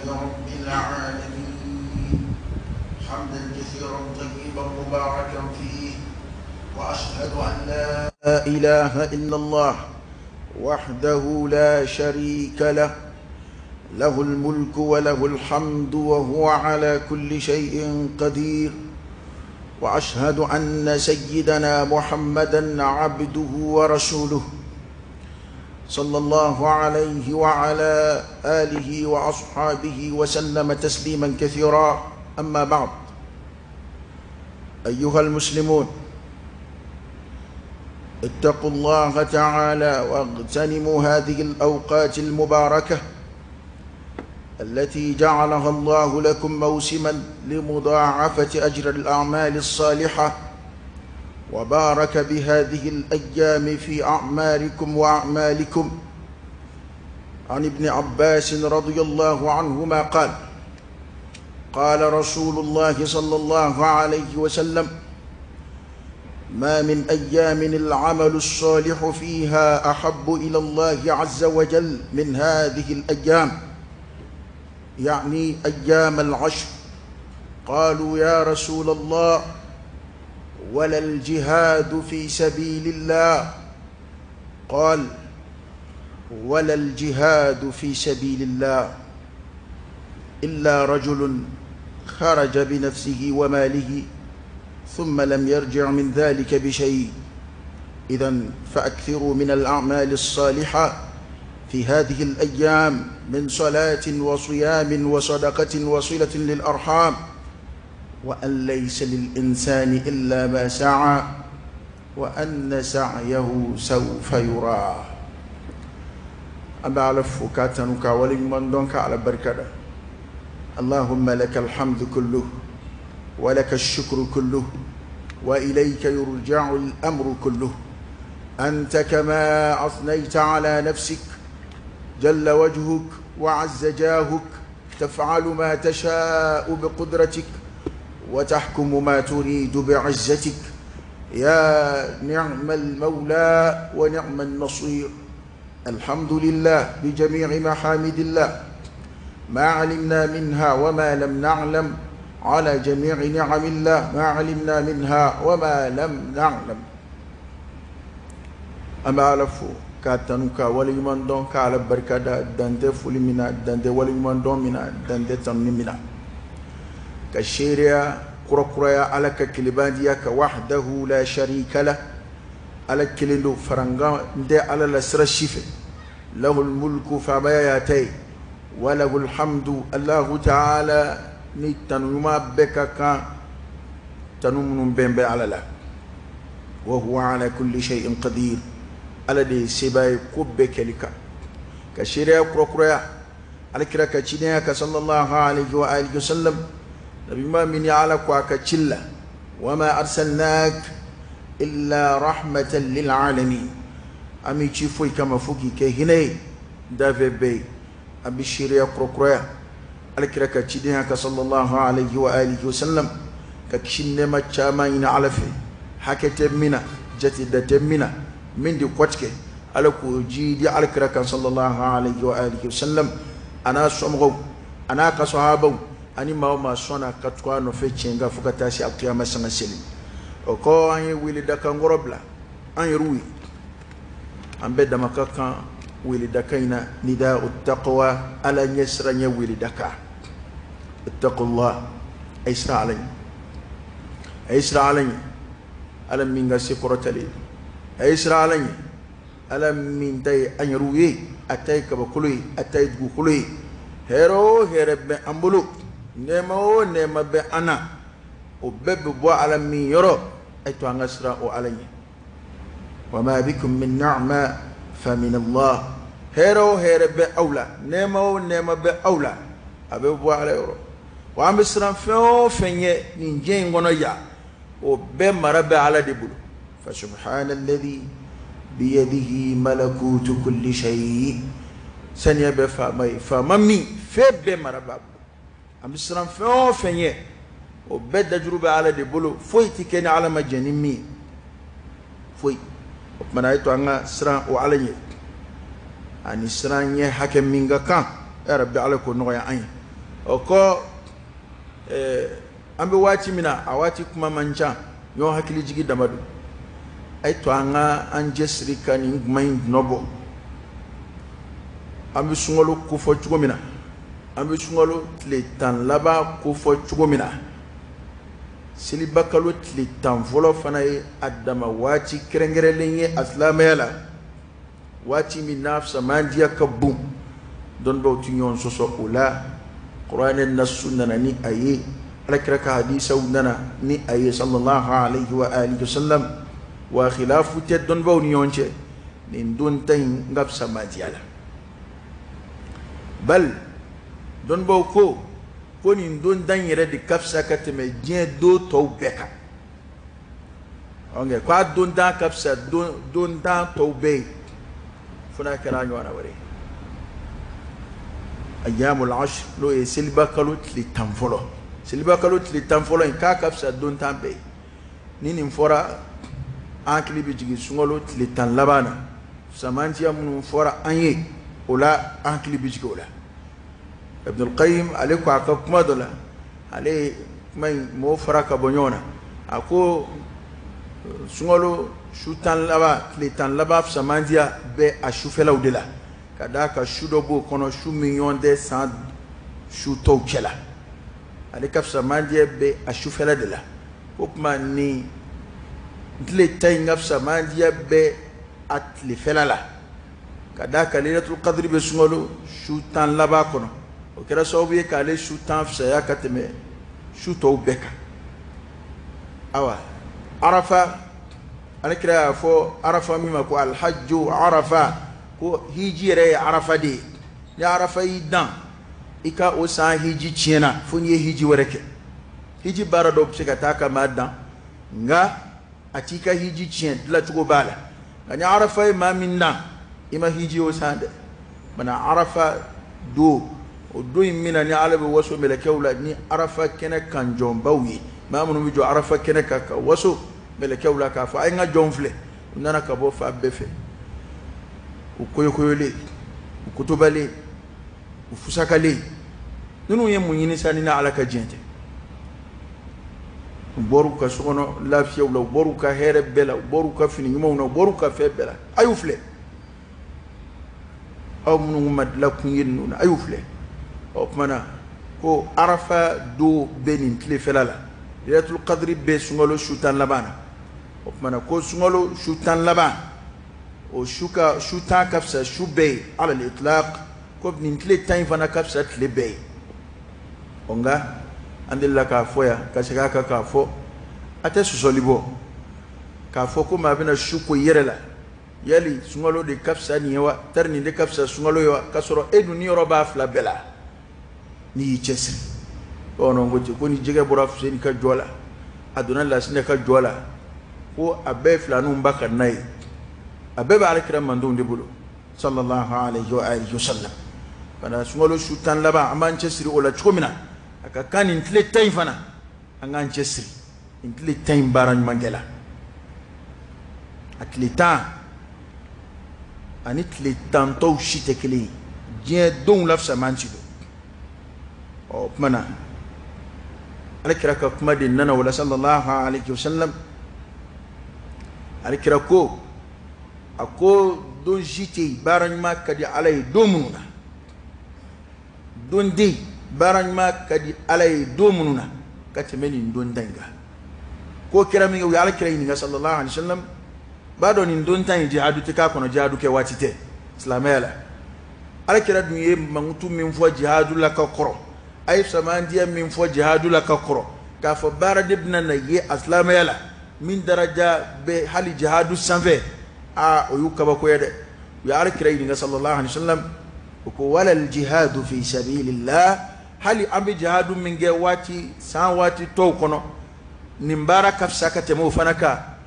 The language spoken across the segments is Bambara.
لله رب العالمين حمدا كثيرا طيبا مباركا فيه، وأشهد أن لا إله إلا الله وحده لا شريك له، له الملك وله الحمد وهو على كل شيء قدير. وأشهد أن سيدنا محمدا عبده ورسوله صلى الله عليه وعلى آله وأصحابه وسلم تسليما كثيرا. أما بعد، أيها المسلمون، اتقوا الله تعالى واغتنموا هذه الأوقات المباركة التي جعلها الله لكم موسما لمضاعفة أجر الأعمال الصالحة، وبارك بهذه الأيام في أعماركم وأعمالكم. عن ابن عباس رضي الله عنهما قال: قال رسول الله صلى الله عليه وسلم: ما من أيام العمل الصالح فيها أحب إلى الله عز وجل من هذه الأيام، يعني أيام العشر. قالوا: يا رسول الله، ولا الجهاد في سبيل الله؟ قال: ولا الجهاد في سبيل الله إلا رجل خرج بنفسه وماله ثم لم يرجع من ذلك بشيء. إذن فأكثروا من الأعمال الصالحة في هذه الأيام من صلاة وصيام وصدقة وصلة للأرحام، وأن ليس للإنسان إلا ما سعى وأن سعيه سوف يرى. أبا على فكاتنك ولمن دونك على بركة. اللهم لك الحمد كله ولك الشكر كله وإليك يرجع الأمر كله. أنت كما أثنيت على نفسك جل وجهك وعز جاهك تفعل ما تشاء بقدرتك وتحكم ما تريد بعزتك. يا نعم المولى ونعم النصير. الحمد لله بجميع محامد الله، ما علمنا منها وما لم نعلم، على جميع نعم الله ما علمنا منها وما لم نعلم. أما ألفو كاتنوكا ولمن دون كعلى بركة دندة فلمنا دندة ولمن دون منا دندة تنمنا كشيريا كركريا على ككلبانديا كوحده لا شريك له، على كلندو فرنغا ندي على الأسر الشفة، له الملك فما ياتي وله الحمد. الله تعالى نتنما بك كان تنمن بين على لا، وهو على كل شيء قدير. على دي سباي كوبك لك كشيريا كركريا على كراك تشينيا صلى الله عليه وآله وسلم. نبي ما من يعلق وكتشلا وما أرسلناك إلا رحمة للعالمين. أمي تشوفي كما فوقي كهني دافي بي أبي شيريا كركريا على كراك تشينيا صلى الله عليه وآله وسلم ككشين ما تشامين على في حكت منا جتي منا من دي قوتك على كوجي دي على كراك صلى الله عليه وآله وسلم. أنا سمغو أنا كصحابو أني ما صنع كتوان وفتشينغا فكتاسي القيامة سنسلم وكو أني ويلي دكا غربلا أني روي أن بدا مكاكا ويلي دكاينا نداء التقوى على يسرني ويلي دكا. اتقوا الله أيسر علي أيسر علي ألم من غسي قرتلي أيسر علي ألم من تي أن يروي أتاي كبكلي أتاي تقولي هيرو هيرب أمبلو نمو نما بأنا وبب بوا على مين يرو أيتو أنغسرا وعلي. وما بكم من نعمة فمن الله. هيرو هيرب أولى نمو نما بأولى أبي بوا على يرو وأمسرا فيو فيني نينجين غنيا وبب مرب على دبلو. فسبحان الذي بيده ملكوت كل شيء. سنيا بفامي فمامي فب مرب أمسرا فيو فيني وبد تجربة على دبلو فوي تكني على مجانيمي فوي ومنايتو أنا سرا وعلني أني سرا يه حكم مينغا كان يا ربي على كل نوع عين oko ambe wati mina awati kuma manja yo hakili jigi damadu ay to anga anjesri kani main nobo ambe sungolo ko fo chugo mina ambe sungolo le tan laba ko fo chugo mina siliba kalo le tan volo fana e adama wati kerengere lenye aslamela wati min nafsa mandiya kabum don bawti nyon soso ula qur'an an-sunna ni ayi alakraka hadisa unana ni ayi sallallahu alayhi wa alihi wasallam wa khilafu te don baw ni yonche ni don tay ngab samadiala bal don baw ko ni don dan yere de kafsa kateme dien do to beka onge kwa don dan kafsa don dan to be funa kana nyona wari ayyamul ashr lo e silba kalut li tanfolo silba kalut li tanfolo en ka kafsa don tambe nini fora ankli bi jigi sungolo li tan labana samantiya mun fora anye ola ankli bi jigi ola ibn al-qayyim alayku akuma dola ale may mo fara ka bonyona ako sungolo shutan laba li tan laba samantiya be ashufela udela kada ka shudo bo kono shu million de cent shu to chela ale kafsa mandie be ashufela de la kokma ni dle tay ngafsa mandie be at li felala kada ka lailatul qadr be sungolo shu tan laba kono o kera sobiye ka le shu tan fsa ya kateme shu to beka awa arafa alikra fo arafa mima ko al hajju arafa ko hiji re arafa de ya arafa idan ika o sa hiji chena funye hiji wareke hiji barado psika taka madan nga atika hiji chen la tugo bala ngani arafa ma minna ima hiji o sande bana arafa do o do mina ni alabe waso melekewla ni arafa kene kan jombawi ma munu mi jo arafa kene ka waso melekewla ka fa ay nga jomfle nana ka bo fa befe ukoyokoyole ukutubale ufusakale nunu ye munyini sani na alaka jente boru ka sono lafiya wala boru ka here bela boru ka fini nyuma no boru ka fe bela ayufle aw munu mad la kunyin nuna ayufle o mana ko arafa do benin tle felala lailatul qadri be sungolo shutan labana o mana ko sungolo shutan labana o shuka shuta kafsa shubay ala al-itlaq ko bin tle tay fana kafsa tle bay onga andilla ka foya ka shiga ka fo ate susolibo ka fo ko ma bina shuko yerela yali sungalo de kafsa ni yawa tarni de kafsa sungalo yawa kasoro edu ni roba fla bela ni chesri ono ngoje ko ni jige bora fuseni ka jola aduna la sine ka jola ko abe fla nu mbaka nay abeba alikram mandou ndebulu sallallahu alayhi wa alihi wasallam kana sungolo shutan laba aman chesri ola chkomina aka kan intle tay fana angan chesri intle tay baran mangela atleta anitle tanto shitekli je don lafsa manchido o mana alikra ka kuma din nana wala sallallahu alayhi wasallam alikra ko ako don jite baran ma kadi alay domununa don de baran ma kadi alay domununa katemeni don danga ko kirami wi ala kirai ni sallallahu alaihi wasallam bado ni don tan jihadu tika kono jihadu ke watite islamela ala kira duye mangutu min fo jihadu la ka koro ay samandiya min fo jihadu la ka koro ka fo barad ibn na ye islamela min daraja be hali jihadu sanve a oyukaba ko yede ya arkira ni sallallahu alaihi wasallam ko wala al jihad fi sabilillah hali ambi jihadu min ge wati san wati to kono nimbara kafsa katemo fanaka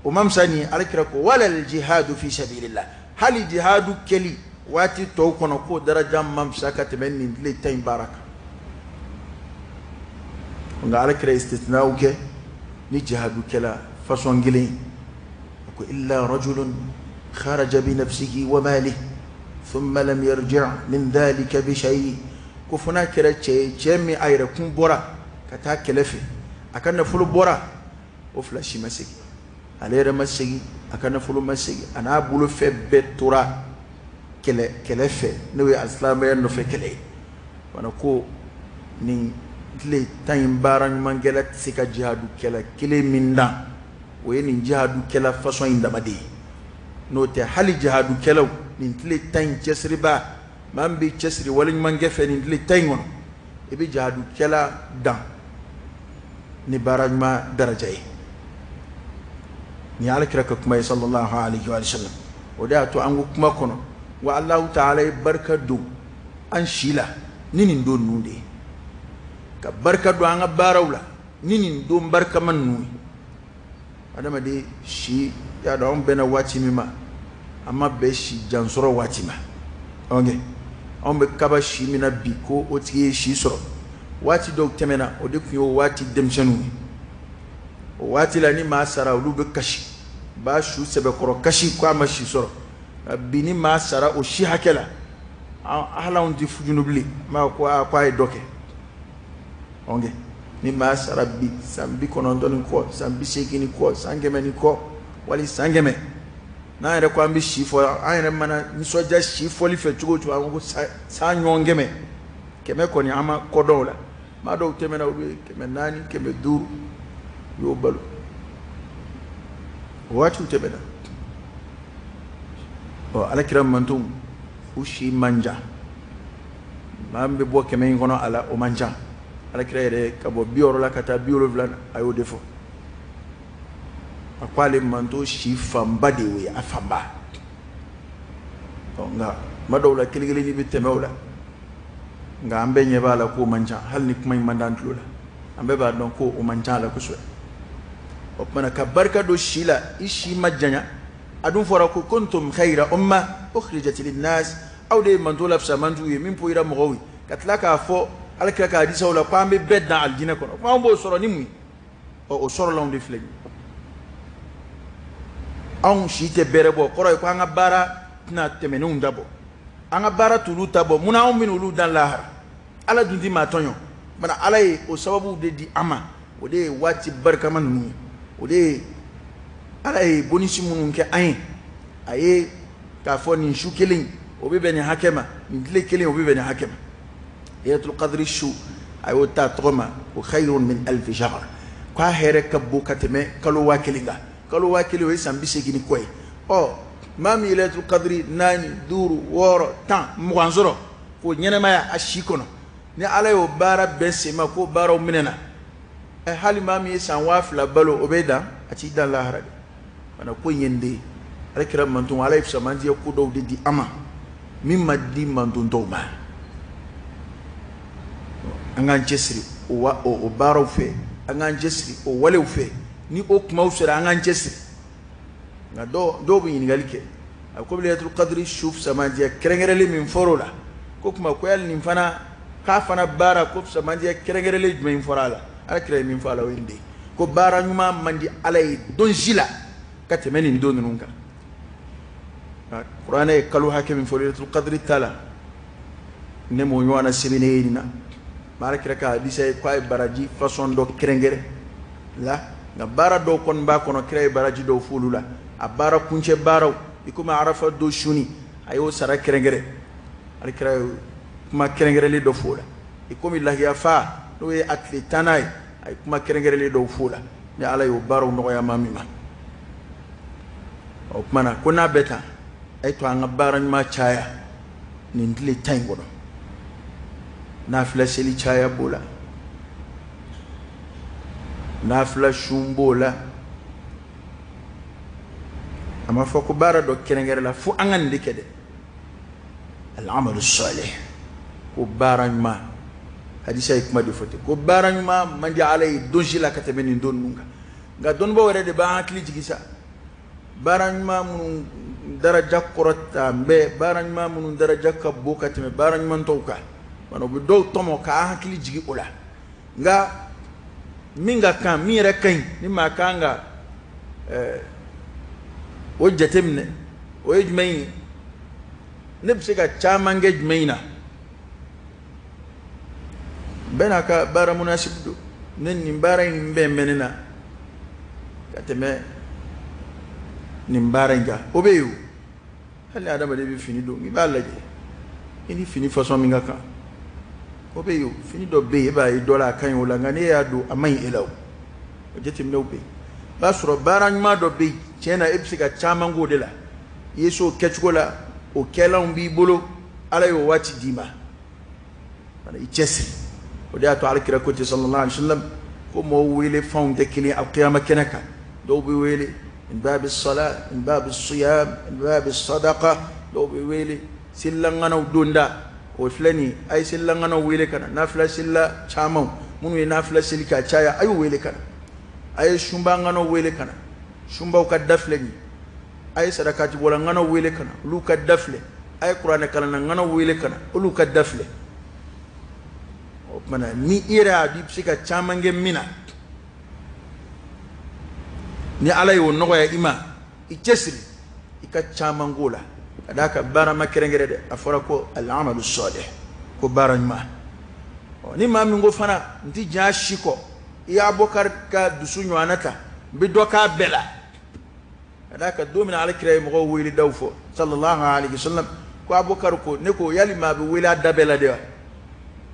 umam sani arkira ko wala al jihad fi sabilillah hali jihadu keli wati to kono ko daraja mam sakatmen ni le tay baraka nga arkira istitna'u ke ni jihadu kela façon ngile إلا رجل خرج بنفسه وماله ثم لم يرجع من ذلك بشيء ko fona kɛra cɛ min a yɛrɛ kun bɔra ka taa kɛlɛ fɛ a ka nafolo bɔra o fila si ma segin ale yɛrɛ ma segin a ka nafolo ma segin a n'a bolofɛn bɛɛ tora kɛlɛ fɛ n'o ye alisilamɛya nɔfɛ kɛlɛ ye fana ko nin tile 10 in baara ɲumankɛla tɛ se ka jihadu kɛla kelen min dan o ye nin jihadu kɛla façon in dama de ye n'o tɛ hali jihadu kɛlaw nin tile 10 in cɛsiriba maa min bɛ cɛsiri wale ɲumankɛ fɛ nin tile 10 in kɔnɔ i bɛ jihadu kɛla dan ni baara ɲuman daraja ye ni alakira ka kuma ye sallallahu alaihi wa sallam o de y'a to an ko kuma kɔnɔ wa Allahu ta'ala ye barika don an si la ni nin don ninnu de ye ka barika don an ka baaraw la ni nin don barikama ninnu ye adamaden si y'a dɔn anw bɛnna waati min ma an ma bɛn si jansɔrɔ waati ma anw bɛ kaba si min na bi ko o tigi ye si sɔrɔ waati dɔw tɛmɛna o de tun ye o waati denmisɛnninw ye o waati la ni maa sara olu bɛ kasi b'a su sɛbɛkɔrɔ kasi ko a ma si sɔrɔ bi ni maa sara o si hakɛ la hali anw tɛ fujunu bilen maa ko a ye dɔ kɛ ni maa sara bi san 90 ni kɔ san 80 ni kɔ san 100 ni kɔ wali san 100 n'an yɛrɛ ko an bɛ si fɔ an yɛrɛ mana nisɔndiya si fɔli fɛ cogo o cogo an ko san ɲɔgɔn 100 kɔni an ma kɔdɔn o la maa dɔw tɛmɛna u bɛ 400 500 y'o balo o waatiw tɛmɛna alakira mantonw u si man ca maa min bɛ bɔ 100 in kɔnɔ a la o man ca alakira yɛrɛ ka bɔ 60 la ka taa 70 a y'o de fɔ a ko ale manto si fanba de y'o ye a fanba nka kuma dɔw la kelen-kelen bɛ tɛmɛ o la nka an bɛɛ ɲɛ b'a la k'o man ca hali ni kuma in man d'an tulo la an bɛɛ b'a dɔn ko o man ca a la kosɛbɛ o kumana ka barika don si la i si ma janya a dun fɔra ko kuntum khayra umma ukhrijat linnas aw de ye manto la fisamantiw ye min poyira mɔgɔw ye ka tila k'a fɔ alakira ka hadisaw la ko an bɛ bɛɛ dan alijinɛ kɔnɔ ko an b'o sɔrɔ ni mun ye o sɔrɔla anw de filɛ anw si tɛ bɛrɛ bɔ kɔrɔ ye ko an ka baara tɛna tɛmɛnenw dabɔ an ka baara t'olu ta bɔ munna anw bɛna olu dan lahara ala dun tɛ maa tɔɲɔ bana ala ye o sababu de di an ma o de ye waati barikama ninnu ye o de ye ala ye bonisi minnu kɛ an ye a ye k'a fɔ nin su kelen o bɛ bɛn nin hakɛ ma nin tile kelen o bɛ bɛn nin hakɛ ma Laylatul Qadri su a y'o ta tɔgɔ ma ko khayrun min alfi shahr k'a hɛrɛ ka bon ka tɛmɛ kalo 1000 kan kalo 1000 o ye san 80 ni kɔ ye maa min ye Laylatul Qadri 4 5 6 10 20 sɔrɔ k'o ɲɛnɛmaya a si kɔnɔ ni ala y'o baara bɛɛ sema k'o baaraw minɛna hali maa min ye san 2000 balo o bɛ dan a t'i dan lahara de mana ko in ye nin de ye ale kɛra manton ala ye fisamantiya ko dɔw de di an ma min ma di manton tɔw ma an k'an cɛsiri o baaraw fɛ an k'an cɛsiri o walew fɛ ni o kumaw sera an k'an cɛsiri nka dɔw bɛ ɲininkali kɛ a ko Laylatul Qadri su fisamantiya kɛrɛnkɛrɛnlen min fɔra o la ko kuma ko yali nin fana k'a fana baara ko fisamantiya kɛrɛnkɛrɛnlen jumɛn fɔra a la ala kira ye min fɔ a la o ye nin de ye ko baara ɲuman man di ala ye don si la ka tɛmɛ nin don ninnu kan kuranɛ ye kalo hakɛ min fɔ Laylatul Qadri ta la ne m'o ɲɔgɔnna sɛbɛn ne ye nin na ala kira ka hadisa ye k'a ye baraji façon dɔ kɛrɛnkɛrɛn la nka baara dɔw kɔni b'a kɔnɔ kira ye baraji dɔw fɔ olu la a baara kuncɛ baaraw i komi arafa don suni a y'o sara kɛrɛnkɛrɛn ala kira ye kuma kɛrɛnkɛrɛnlen dɔ fɔ o la i komi lahiya fa n'o ye a tile 10 ye a ye kuma kɛrɛnkɛrɛnlen dɔw fɔ o la ni ala y'o baaraw nɔgɔya maa min ma o kumana ko n'a bɛ tan a ye to an ka baara ɲuman caya nin tile 10 in kɔnɔ nafila seli caya b'o la nafila sun b'o la a ma fɔ ko baara dɔ kɛrɛnkɛrɛn la fo an ka nin de kɛ dɛ al-amalu salih ko baara ɲuman hadisa ye kuma de fɔ ten ko baara ɲuman man di ala ye don si la ka tɛmɛ nin don ninnu kan nka dɔnnibaw yɛrɛ de b'an hakili jigi sa baara ɲuman minnu daraja kɔrɔta n bɛ baara ɲuman minnu daraja ka bon ka tɛmɛ baara ɲuman tɔw kan mana u bɛ dɔw tɔmɔ k'an hakili jigi o la nka min ka kan min yɛrɛ ka ɲi ni maa kan ka o jateminɛ o ye jumɛn ye ne bɛ se ka caman kɛ jumɛn in na bena ka bara munasib do nen ni bara in be menena kateme ni bara nga obeyo hali adama de bi fini do mi balaje ini fini façon mi ngaka obeyo fini do be ba yi dola kan yo la ngane ya do amai elaw o jetim no be ba suro bara ma do be chena epsika chama ngode la yeso ketchugola o kelan bi bolo ala yo wati dima ana ichesi o da to alkira ko sallallahu alaihi wasallam ko mo wele fon de kili alqiyama kenaka do bi wele min bab as-salat min bab as-siyam min bab as-sadaqa do bi wele sillangana dunda o flani ay sillangana wele kana nafila silla chama munu nafila silika chaya ay wele kana ay shumba ngano wele kana shumba ka dafleni ay sadakati bola ngano wele kana lu ka dafle ay qur'an kala ngano wele kana lu ka dafle o mana ni ira di psika chamange mina ni alay won noya ima ichesri ika chamangola adaka bara makerengere de afora ko al-amalu salih ko baranma ni mami ngo fana nti jashiko ya bokar ka dusunyo anata bidoka bela adaka domina ala kire mo wili dawfo sallallahu alaihi wasallam ko abokar ko ne ko yali ma be wila dabela de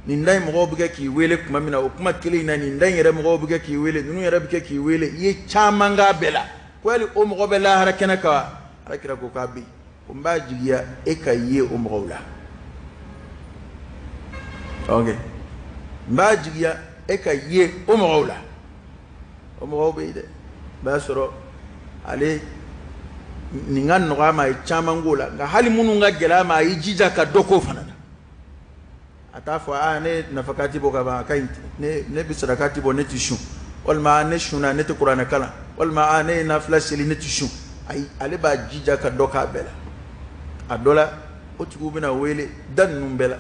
ni ndai mo buge ki wele kuma mina o kuma kile na ni ndai yere mo buge ki wele nunu yere buge ki wele ye chamanga bela ko yali o mo bela harakena ka ala kire ko ka bi ko mba jigiya e ka ye o mo wala okay mba jigiya e ka ye o mo wala o mo be de ba soro ale ninga noga ma chamangola nga hali munu nga gela ma yijija ka doko fanana atafa ne nafakati boka ba kainti ne bisarakati bo ne tishu wal ma ne shuna ne te qur'ana kala wal ma ne na flasili ne tishu ay ale ba jija ka doka bela adola otigu bina wele dan numbela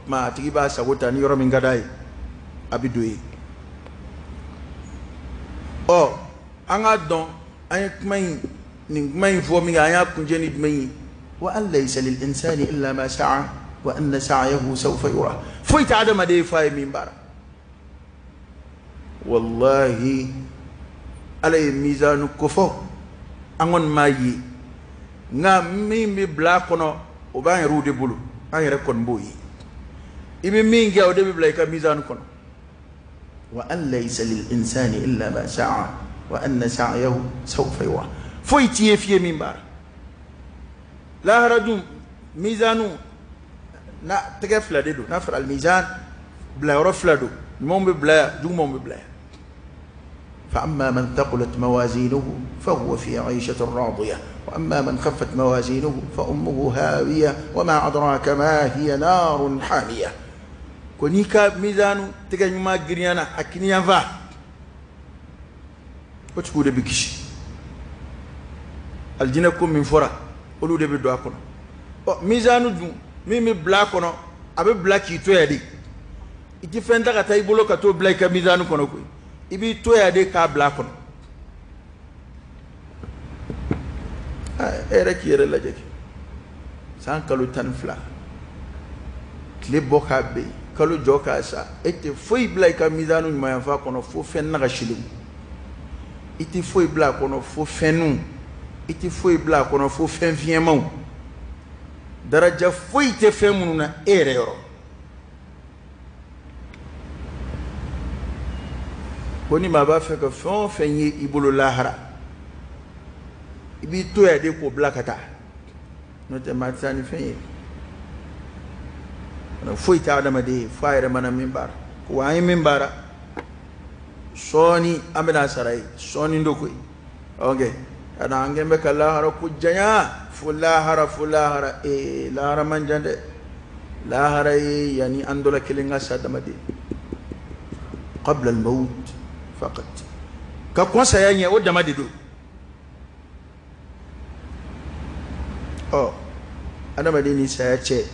ma tigi ba sagota ni yoro min gadai abidoyi o anga don ay kmay ni may fomi aya kunjeni dmay wa an laysa lil insani illa ma sa'a wa anna sa'yahu sawfa yura foi ta adama de fay min bara wallahi alay mizanu kofo angon mayi nga mi bla kono o ba rude bulu ay rekon boyi ibi mingi o de bla ka mizanu kono wa an laysa lil insani illa ma sa'a wa anna sa'yahu sawfa yura foi tie fie min bara la haradum mizanu na tege flade do na fral mizan bla ro flado mom be bla du mom be bla fa amma man thaqulat mawazinuhu fa huwa fi 'ayshatin radiyah wa amma man khaffat mawazinuhu fa ummuhu hawiyah wa ma adraka ma hiya narun hamiyah konika mizanu tege nyuma griana akiniya va ko tsude bikishi aljina ko min fora olu de be do akono o mizanu dum mimi black kono abe black ito yadi iti fenda ka tay bolo ka to black ka mizanu kono ko ibi to yadi ka black kono era ki era la jeki san kalu tan fla kle boka be kalu joka sa ete foi black ka mizanu ma fa kono fo fen na ka shilu iti foi black kono fo fenu iti foi black kono fo fen fiemon daraja foi te femuna erero koni ma ba fe ko fon fenye ibolo lahara ibi to ya de ko blakata no te matsani fenye no foi ta adama de faire mana minbar ko ay minbara soni amena sarai soni ndokoi okay ana angembe kala haro kujanya fulahara lahara manjande lahara yani andola kilinga sadamadi qabla al-maut faqat ka konsa yanye o damadi do adamadi ni sayache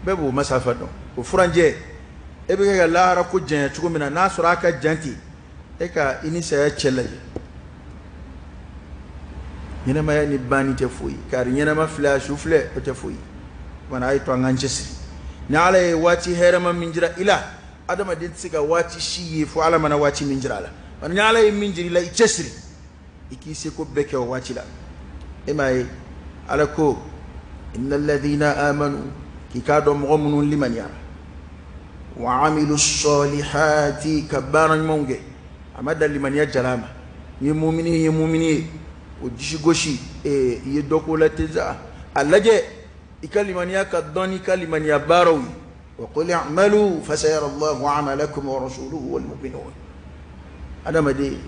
bebu masafa do o franje ebe ga lahara kujanya chugumina nasura ka janti eka ini sayache laje nyena ma ni bani te fuyi kar nyena ma flash ufle te fuyi wana ay to nganchesi na ala wati herama minjira ila adama den siga wati shiye fo ala mana wati min jirala man nyala e min jiri la ichesri iki se ko beke o wati la emay ala ko innal ladhina amanu kikado mughamun liman yara wa amilu ssalihati kabaran monge amada liman yajalama ye mu'mini o jishi goshi e ye dokola teza alaje ikaliman yakadoni kaliman yabarawi wa qul i'malu fasayara Allahu 'amalakum wa rasuluhu wal mu'minun adama de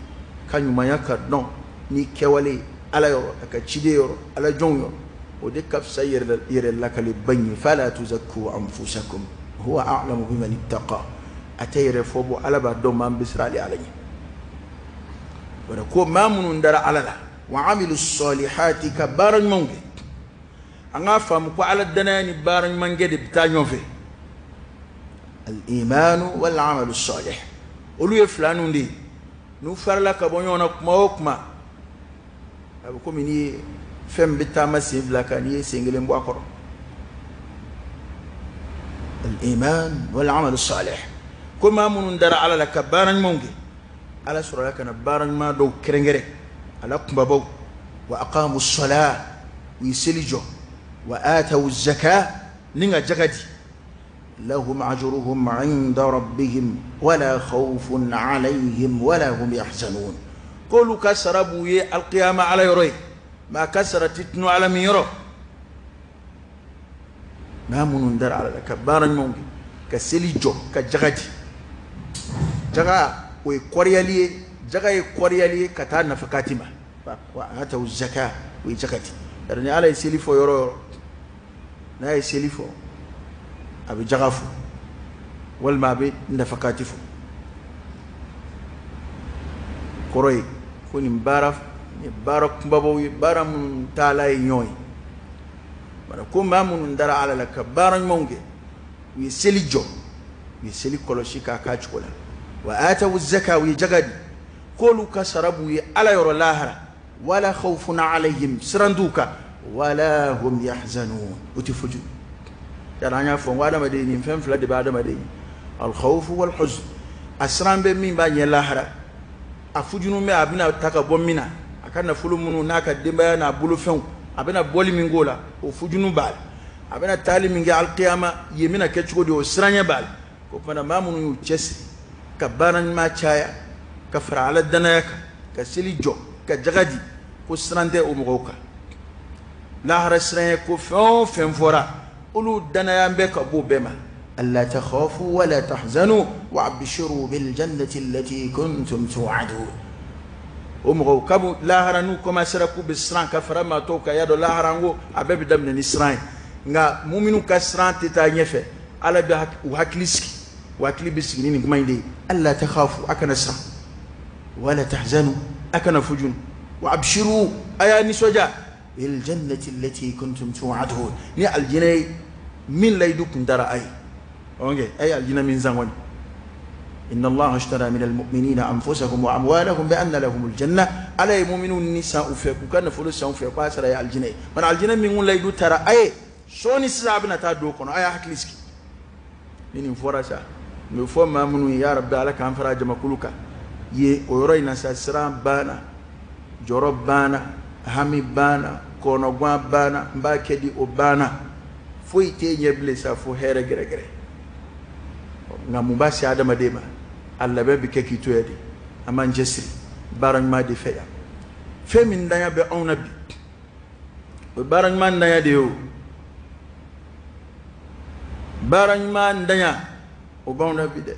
kanyuma yakadon ni kewale ala yoro aka chide yoro ala jonyo o de kaf sayir yere lakali banyi fala tuzakku anfusakum huwa a'lamu biman ittaqa atayre fobo ala ba do mam bisrali alayhi wala ko mamunun dara alala wa amilu ssalihati kabaran monge anga fam ko ala danani baran mange de bitanyo fe al iman wal amal salih olu yeflanu ndi nu farla ka bonyona kuma okuma abo ko mini fem bitama sivla kaniye singele mbo akoro al iman wal amal salih kuma munun dara ala kabaran monge ala sura kana baran ma do kerengere ala kumbabaw wa aqamu as-salah wi selijo wa atawu az-zakah ninga jagadi lahum ajruhum 'inda rabbihim wala khawfun 'alayhim wala hum yahzanun qulu kasrabu ya al-qiyama ala yuri ma kasrat itnu ala miro ma munun dar ala kabaran mongi ka selijo ka jagadi jaga we koriyaliye jaga ye koriyaliye kata nafakatima wa hata uzaka we jakati darni ala selifo yoro na ye selifo abi jagafu wal ma be nafakatifu koroy kuni mbaraf ni barak mbabo baram talay nyoy bara ko mamun dara ala la kabaran monge we selijo we selikoloshika kachkola وآتوا الزكاة ويجغد قولوا كسربوا على يرى الله ولا خوف عليهم سرندوكا ولا هم يحزنون وتفجوا يعني عفوا وانا مدينين فهم فلاد بعد مدين الخوف والحزن أسران بمين بني الله أفجنوا ما أبنا تكبر منا أكان فلو منو ناك دمبا نابلو فهم أبنا بولي من قولا وفجنوا بال أبنا تالي من جال القيامة يمنا كتشكو ديو سرانيا بال كوفنا ما منو يجسي kabaran ma chaya ka farala danaka ka silijo ka jagadi ko srande o mogoka la harasranye ko fon fora ulu danaya mbe ka bo bema alla takhafu wa la tahzanu wa abshiru bil jannati allati kuntum tu'adun o mogoka bu la haranu ko masara ku bisran ka farama to ka yado la harango abebi damne ni sran nga mu'minu ka sran tita nyefe ala bi hakliski واكلي بسجنين كمايدي الا تخافوا اكنسا ولا تحزنوا اكنفجن وابشروا ايا نسوجا الجنه التي كنتم توعدون ني الجنه من لا يدك درا اي اوكي اي الجنه من زمان ان الله اشترى من المؤمنين انفسهم واموالهم بان لهم الجنه على المؤمنون النساء فيكم كان فلوسهم في قاسر يا الجنه من الجنه من لا يدو ترى اي شوني سابنا تا دوكون اي حكليسكي ني فوراسا me fo mamunu ya rabbi ala kan fara jama kuluka ye oyoro ina sasra bana joro bana hami bana kono gwa bana mba kedi o bana fo ite nyeble sa fo here gere ngamu basi adama dema alla be bi keki to yedi aman jesri baran ma di feya femin danya be on nabi o baran man danya de o baran man danya o bawna bide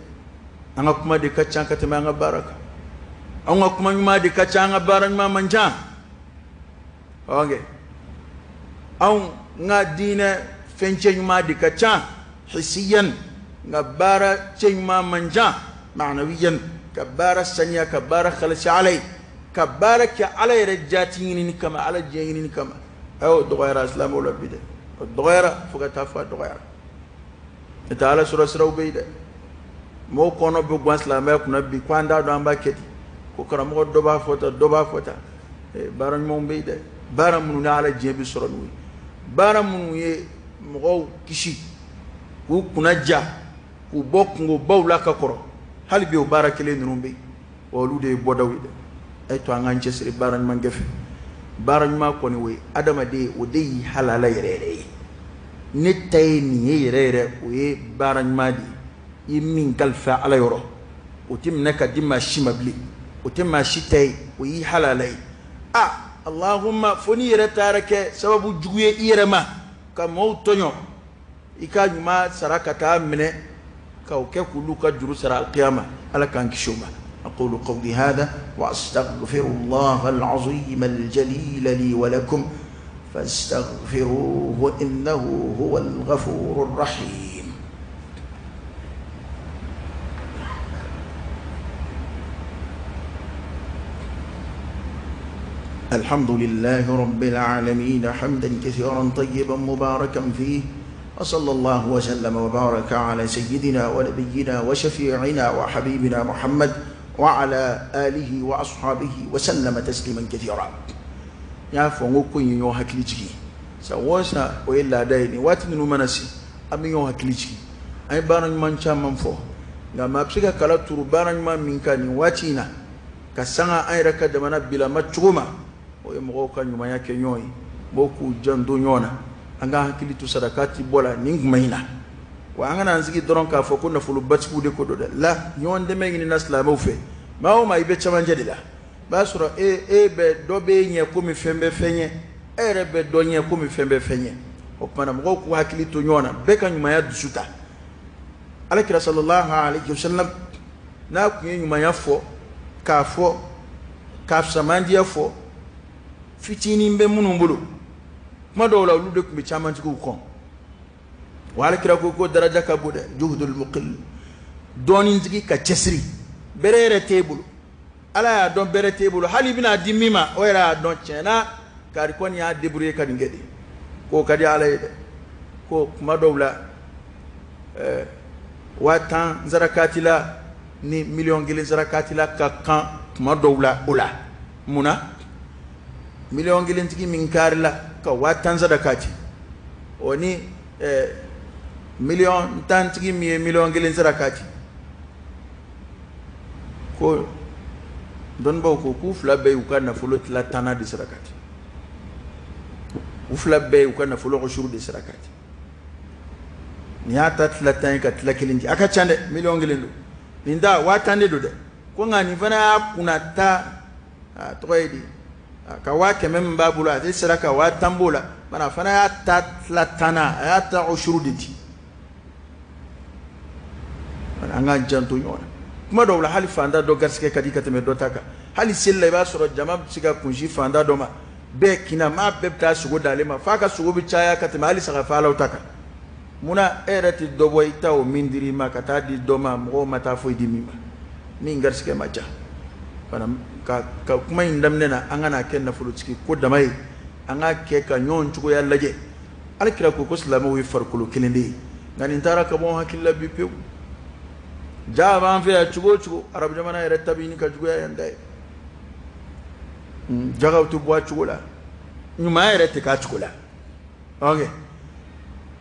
anga kuma de kaccan katama anga baraka anga kuma nyuma de kaccan anga baran ma manja oge aw nga dina fenche nyuma de kaccan hisiyan nga bara chenyuma manja ma'nawiyan kabara sanya kabara khalasi alai kabara ki alai rajati ni kama ala jeni kama aw doyara islam wala bide doyara fuka tafa doyara تعالى سورة سورة بيدا مو كونو بقواس لا ما يكون بي كواندا دو أمبا كدي كوكرا مو دوبا فوتا بارن مو بيدا بارن منو نعلى جيبي سورة نوي バラムのyeもうキシウクナジャ wo kunaja ku bokungo bawla ka koro hal bi o barakele nurumbe wolu de bodawide ay to anga cesri baran man gefe baran ma ko ni we adama de o de halala yere ni tay ni yere o ye baran ma di yimin kalfa ala yoro o tim naka dimma shimabli o tim ma shitay o yi halalai allahumma foni yere tarake sababu juguye yere ma ka mawtonyo ika nyuma sarakata mine ka o ke kuluka juru sara alqiyama ala kan kishuma أقول قولي هذا وأستغفر الله العظيم الجليل لي ولكم فاستغفروه إنه هو الغفور الرحيم الحمد لله رب العالمين حمدا كثيرا طيبا مباركا فيه وصلى الله وسلم وبارك على سيدنا ونبينا وشفيعنا وحبيبنا محمد وعلى آله وأصحابه وسلم تسليما كثيرا يا فونكو يو هكليجي سواسا وإلا دايني واتن نمانسي أمي يو هكليجي أي بارن منشا منفو لما بسيكا كلا ترو بارن من منكاني واتينا كسانا أي ركا دمنا بلا مجروما ويمغوكا نما يكي نيوي موكو جندو نيونا أنغا هكليتو صدقاتي بولا نينك مهينا وأنا نزكي درون كافوكونا فلو باتشبو دي كودو لا يون دمي ناس لا موفي ما هو ما يبي تشمان جديلا باسورا be do be nye komi fembe fenye be do nye komi fembe fenye okmana mgo ku hakili to nyona beka nyuma ya dusuta alakira sallallahu alayhi wasallam na ku nyuma ya fo ka samandi ya fo fitini mbe munumbulu madola lude ku chaman ci ko wala kira ko daraja ka bude juhdul muqil donin zigi ka chesri berere table ala ya don bere table hali bina dimima o era don chena kar kon ya debrouiller kan ngedi ko kadi ala yede ko kuma dowla watan zarakatila ni million gele zarakatila ka kan kuma dowla ula muna million gele zigi min karla ka watan zarakati oni million tantigi mi million gelen sarakati ko don ba ko ku fla be uka na fulo tla tana di sarakati ufla be uka na fulo ushuru di sarakati ni ata tla tan ka tla kilinji aka chande million gelen do ninda watande do de ko ngani fana kuna ta toyedi ka wake mem babula de saraka watambula bana fana ya ta tla tana ya ta ushuru di anga janto nyona kuma do la hali fanda do gaske kadi kateme do taka hali sella ba soro jama siga kunji fanda do ma be kina ma bebta sugo dalema faka sugo bi chaya kateme hali saga fala utaka muna erati do boyta o mindiri ma kata di do ma mo mata fo di mima min gaske maja bana ka kuma indam nena anga na ken na fulu ciki ko damai anga ke ka nyon chugo ya laje alkira ko islamu wi farkulu kilindi ngani tara ka mo hakilla bi pe jaba fe chugo arab jamana yere tabini ka chugo ya ndai jaga tu bwa chugo la nyuma yere te ka chugo la okay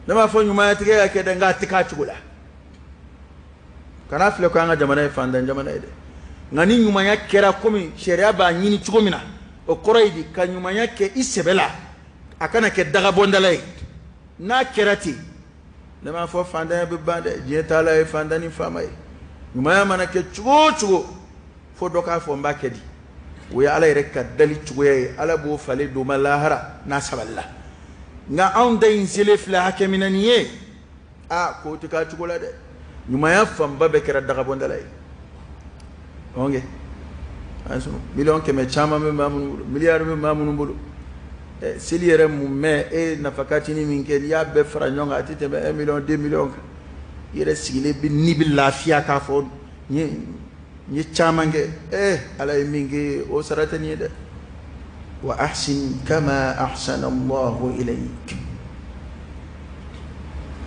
dama fo nyuma yete ya ke danga te ka chugo la kana fle ko anga jamana fanda jamana ide ngani nyuma ya kera komi sheria ba nyini chugo mina o koroidi ka nyuma ya ke isebela akana ke daga bondalai na kerati dama fo fanda be bande je tala e fanda ni famai nyuma mana ke chugo fo doka fo mbakedi we ala reka dali chugo ye ala bo fale do malahara na saballa nga on de insile fla hakeminaniye ko tika chugo la de nyuma ya famba be kera daga bondalai onge aso million ke me chama me mamun milliard me mamun bulu seliere mu me nafakati ni minke ya be fra nyonga atite be 1 million 2 million yere sigile bi nibil lafiya ka fo ni chamange ala mingi o saratani de wa ahsin kama ahsana Allah ilayk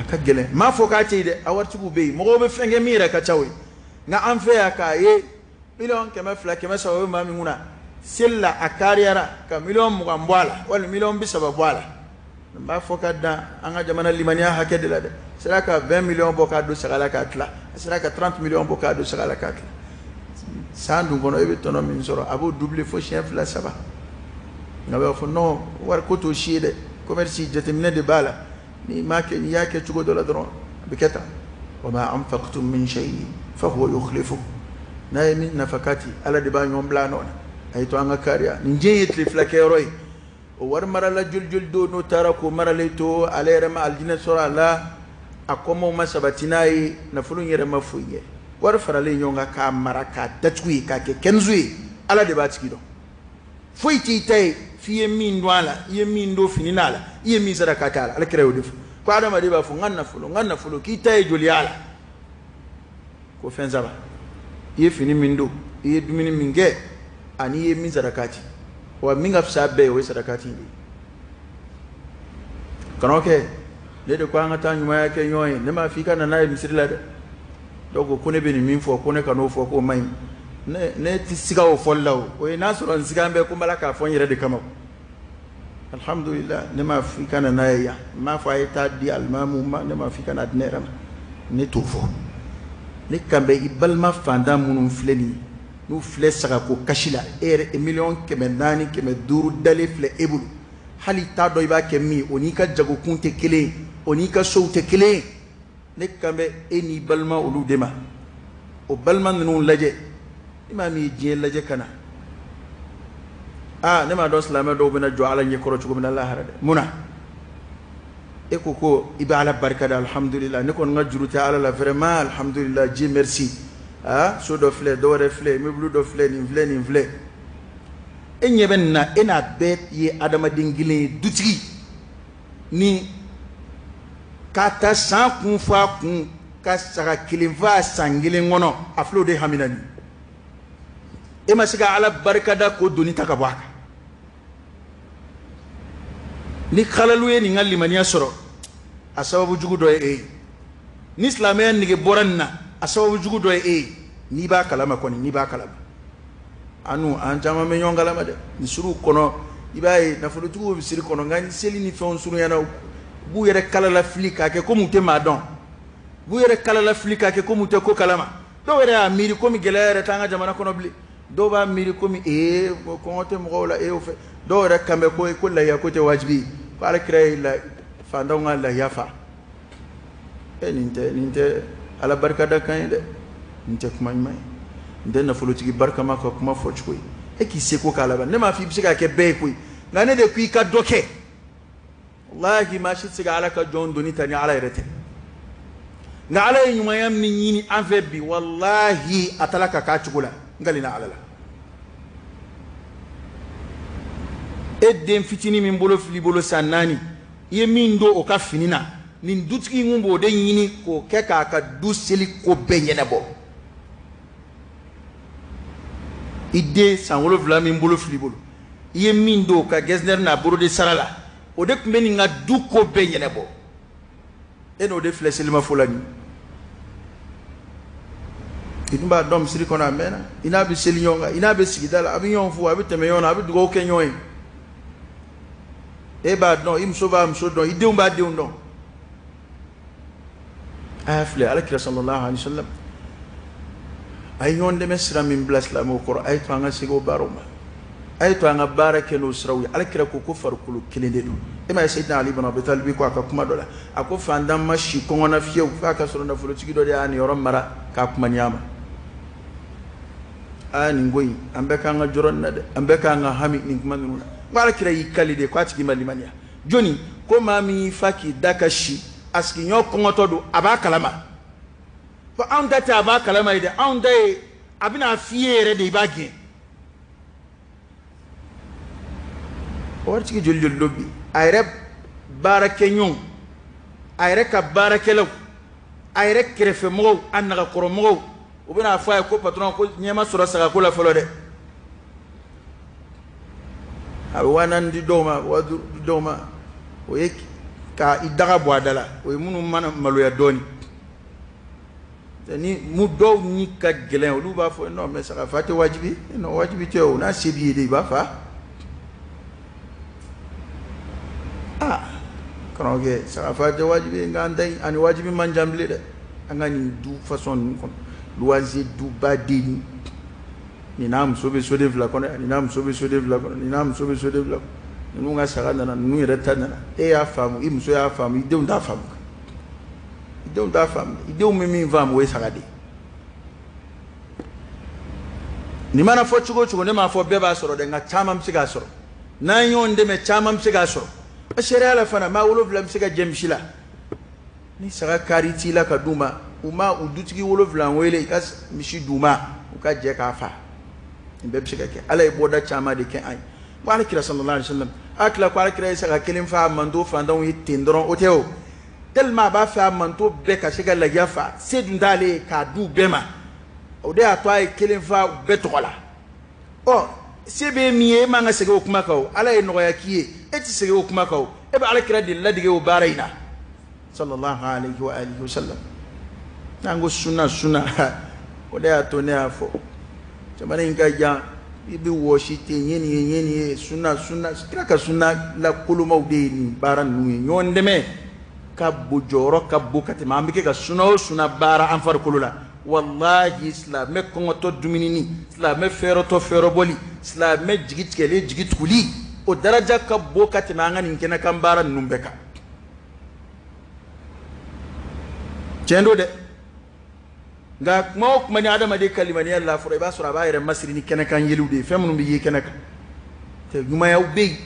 akagele ma fo ka ti de awarti bu be mo be fenge mira ka chawi nga an fe aka ye million kema fla kema sawo ma mi huna silla akariara ka million mu gambwala wala million bi sababu wala ba foka da anga jamana limania hakede la de sera ka 20 millions boka do sagala katla sera ka 30 millions boka do sagala katla sandu gono ebe tono min soro abo double fo chef la saba ngabe fo no war ko to shide commerce jetemne de bala ni make ni yake chugo dola dron biketa wama anfaqtum min shay'in fa huwa yukhlifu na min nafakati ala de ba nyom bla non ay to anga kariya nje yitli flakeroy o war marala juljul do no tarako marale to alere ma aljina sura la akomo masabatinai na fulun yere mafuye war farale nyonga ka maraka datwi ka ke kenzui ala de batiki do foiti tay fiye min wala ye min do fininala ye min sadaka tala ala krewo def ko adama de ba fu nganna fulu ki tay juliala ko fenzaba ye fini min do ye dumini minge ani ye min sadakati wa minga fsabe we sadakati ndi kanoke de ko ngata nyuma yake nyoy ne ma fika na nayi misirila de dogo kone be ni min fo kone kano fo ko mai ne ti siga o follaw o na so ron siga be ko malaka fo nyire de kama alhamdulillah ne ma fika na nayi ya ma fa ita di almamu ma ne ma fika na dnera ne to fo ne kambe ibal ma fanda munun fleni nu fle saka ko kashila ere million keme nani keme duru dale fle ebulu hali ta do iba kemi oni ka jago kunte kele oni ka soute kele ne kambe eni balma ulu dema o balma nunu laje imami je laje kana ne ma do salama do bena jo ala nyekoro chugo bena Allah harade muna e ko iba ala barkada alhamdulillah ne kon ngajuruta ala la vraiment alhamdulillah je merci so do fle do refle mi blu do fle ni vle enyeben na ena bet ye adama dingile dutigi ni kata san kun fa kun ka saka kilinfa sangile ngono aflo de haminani e masiga ala barkada ko doni takabaka ni khalaluye ni ngali mania soro asababu jugu do ni islamiyan ni ge boranna asababu jugu do ni ba kalama koni ni ba kalama anu anjama me nyongala ma de ni suru kono ibaye na fulu jugu bi siri kono ngani seli ni fon suru yana bu yere kala la flika ke ko mute madon bu yere kala la flika ke ko mute ko kalama do were amiri ko mi gelere tanga jamana kono bli do ba amiri ko mi ko te mo wala o fe do were kambe ko la ya ko te wajibi ko ala kray la fanda ngala yafa ninte ala barka da kan de ninte kuma mai nde na fulu tigi barka ma ko kuma fo chkoy ki se ko kala ba ne ma fi bisika ke be koy ngane de kuy ka doke wallahi ma shi siga ala ka jon doni tani ala irete nga ala nyuma yam ni nyini anfe bi wallahi atalaka ka chugula ngali na ala la edem fitini min bolo fili bolo sanani ye min do o ka finina nin dutki ngumbo de nyini ko keka ka du seli ko benyene bo ide sanwolo vla min bolo fili bolo ye min do ka gesner na boro de sarala o de kumeni nga du ko benyene bo eno de fleseli ma folani idumba dom siri kona mena ina bi seli nyonga ina be sigidala abi nyon fu abi teme yona abi dugo kenyoy ba non imso don ide umba de undon afle alakira sallallahu alaihi wasallam ay yonde mesra min blasla mo qur'an ay to anga sigo baroma ay to anga barake no srawi alakira ko ko farkulu kilende do ma sayyidina ali ibn abi talib ko aka kuma dola ako fandam mashi ko ngona fiew fa ka soro na fulo tigi do de ani yorom mara ka kuma nyama ani ngoyi ambe ka nga joron na de ambe ka nga hami ni kuma nuna wala kira yikali de kwa tigi malimania joni ko mami faki dakashi aski nyo kongoto do aba kalama fa anda ta aba kalama ide anda abina fiere de bagin or tigi jol lobbi ayre barake nyon ayre ka barake law ayre krefe mo annaga koro mo ubina fa ko patron ko nyema sura saka ko la folo de awanan di doma wadu doma o yek ka idaga boadala o munu mana maloya doni tani mu do ni ka gelen o lu ba fo no mais saka fate wajibi no wajibi tew na sebi de ba fa ok ça fa de wajibi ngandai ani wajibi manjamble de angani du façon kon loisir du badini ni nam sobe so devla kon ni nam sobe so devla kon ni nam sobe so devla nu nga sara na nu reta na e ya famu im so ya famu ide unda famu ide o mimi vamu we sara de ni mana fo chugo ne ma fo beba soro de nga chama msiga soro na yonde me chama msiga soro ashara la fana ma wolo vla msiga jemshila ni sara kariti la kaduma uma udutigi wolo vla wele kas mishi duma uka je ka fa imbe msiga ke ala e boda chama de ken ai wala kira sallallahu alaihi wasallam akla kwala kira sara kelim fa mando fa ndon yitindron oteo tellement ba fa mando be ka shiga la yafa sedundale ka du bema o de atwa kelim fa betola oh sebe miye manga sege okuma kaw ala e no yakiye eti sege okuma kaw e ba ala kira dilla dige o baraina sallallahu alaihi wa alihi wasallam nango sunna o de atone afo jamane ingaja ibi woshite nyeni sunna kira ka sunna la kuluma ude ni baran nuye nyonde me kabbu joro kabbu katima ambike ka sunna bara anfar kulula wallahi islam me kongo to duminini islam me fero to fero boli islam me jigit kuli o daraja kabbu katima ngani kena kan baran numbeka cendo de ga mo mani adama de kalimani Allah fura ba sura ba yere masri ni kena kan yelude femnu bi kena kan te nyuma yaw be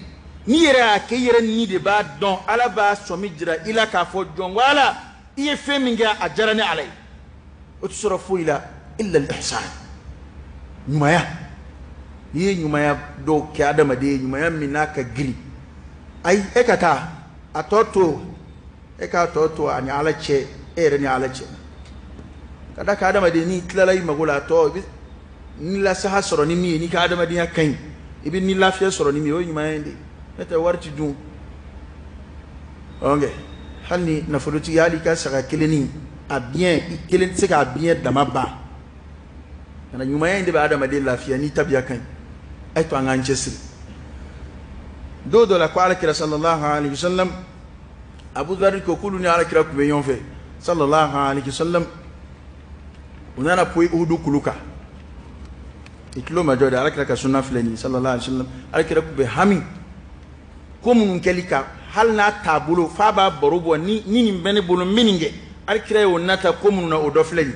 ni yere ake yere ni de ba don ala ba somi jira ila ka fo jon wala iye feminga ajarani alai utsurafu ila illa al ihsan nyuma ya ye nyuma ya do ke adama de nyuma ya minaka giri ai ekata atoto ani ala che ere ni ala che kada ka adama de ni tlalai magula to ni la sa hasoro ni mi ni ka adama de yakan ibi ni lafiya soro ni mi o nyuma yende meta warti du onge halni na fuluti yali ka saka keleni a bien kelen se ka bien dama ba na nyuma yende ba adama de lafiya ni tabiya kan ay to anga nchesiri dodo la kwala kira sallallahu alaihi wasallam abu dharr ko kuluni ala kira ku be yonfe sallallahu alaihi wasallam unana poi uhudu kuluka ikilo majoda alakira ka sunna fulani sallallahu alaihi wasallam alakira ku be hami ko mun kelika hal na tabulo fa ba barubo ni bene bulu mininge alakira yo nata ko mun na odo fulani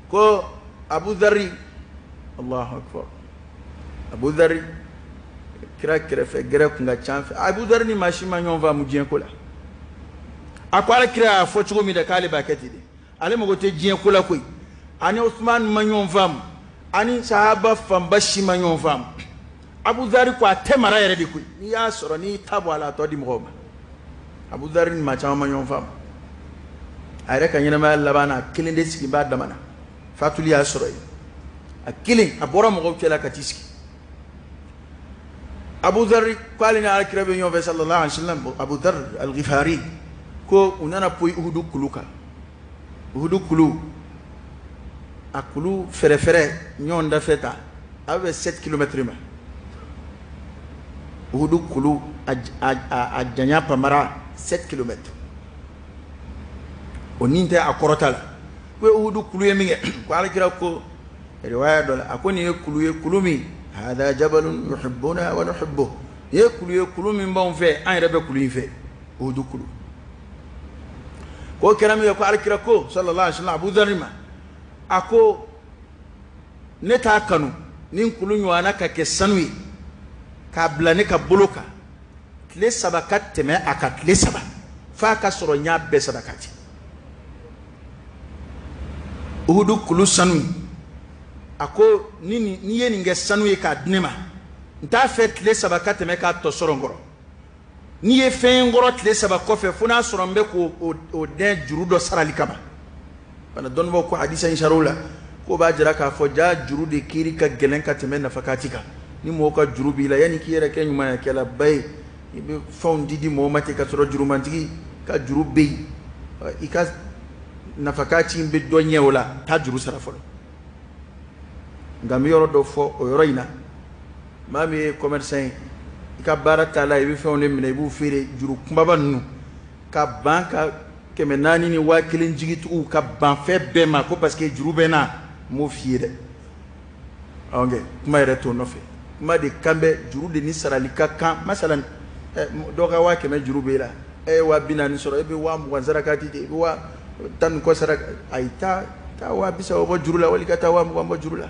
ko abu dharr Allahu akbar abu dharr kira fe gere ku nga chanfe abu dharr ni mashima nyonva mujien kola akwala kira fo chugo mi da kale baketi de ale mogo te jien kula koy ani Usman manyon fam ani sahaba fam bashi manyon fam Abu Dharr ko atemara yere de koy ni ya soro ni tabo ala to di mogoma Abu Dharr ni ma chama manyon fam ayre kan yana ma labana kilinde siki ba damana fatuli ya soro akilin abora mogo kela katiski Abu Dharr ko alina alkirabe yon ve sallallahu alaihi wasallam Abu Dharr al-Ghifari ko unana poi uhudu kuluka uhudu kulu akulu fere nyonda feta ave 7 km ma uhudu kulu ajanya pamara 7 km oninte akorotala we uhudu kulu yeminge ko ala kira ko riwaya dola akoni kulu mi hada jabalun yuhibbuna wa nuhibbu ye kulu mi mbon fe an rebe kulu fe uhudu kulu ko kerami ko alkira ko sallallahu alaihi wasallam Abu Dharr ma ako neta kanu nin kulunyu anaka ke sanwi ka blane ka boloka tle sabakat teme akat le saba fa ka soro nya be sabakati uhudu kulu sanwi ako ni yeni nge sanwi ka dnema nta fet le sabakat teme ka to soro ngoro ni ye fen ngoro tle saba kofe funa soro mbe ko o den juru do sarali kaba bana don ko hadisa insharula ko ba jira ka fo ja juru de kiri ka gelen ka teme na fakatika ni mo ka juru bi la yani kiyere ken nyuma ya kala bay ibe fon didi mo mate ka soro juru mantiki ka juru be ika na fakati mbe do nyewla ta juru sara folo ngam yoro do fo o yoro ina mami commerçant ka barata la ibi fe onne mine ibu fere juru kumbaba nu ka banka keme nani ni wakilin jigitu ka ban fe bema ko parce que juru bena mo fiere onge kuma ere to no fe kuma de kambe juru de ni sarali ka kan masalan do ka wa keme juru bela wa bina ni soro ibi wa mu wanzara ka ti ibi wa tan ko sara aita ta wa bisa wa juru la wali ka ta wa mu juru la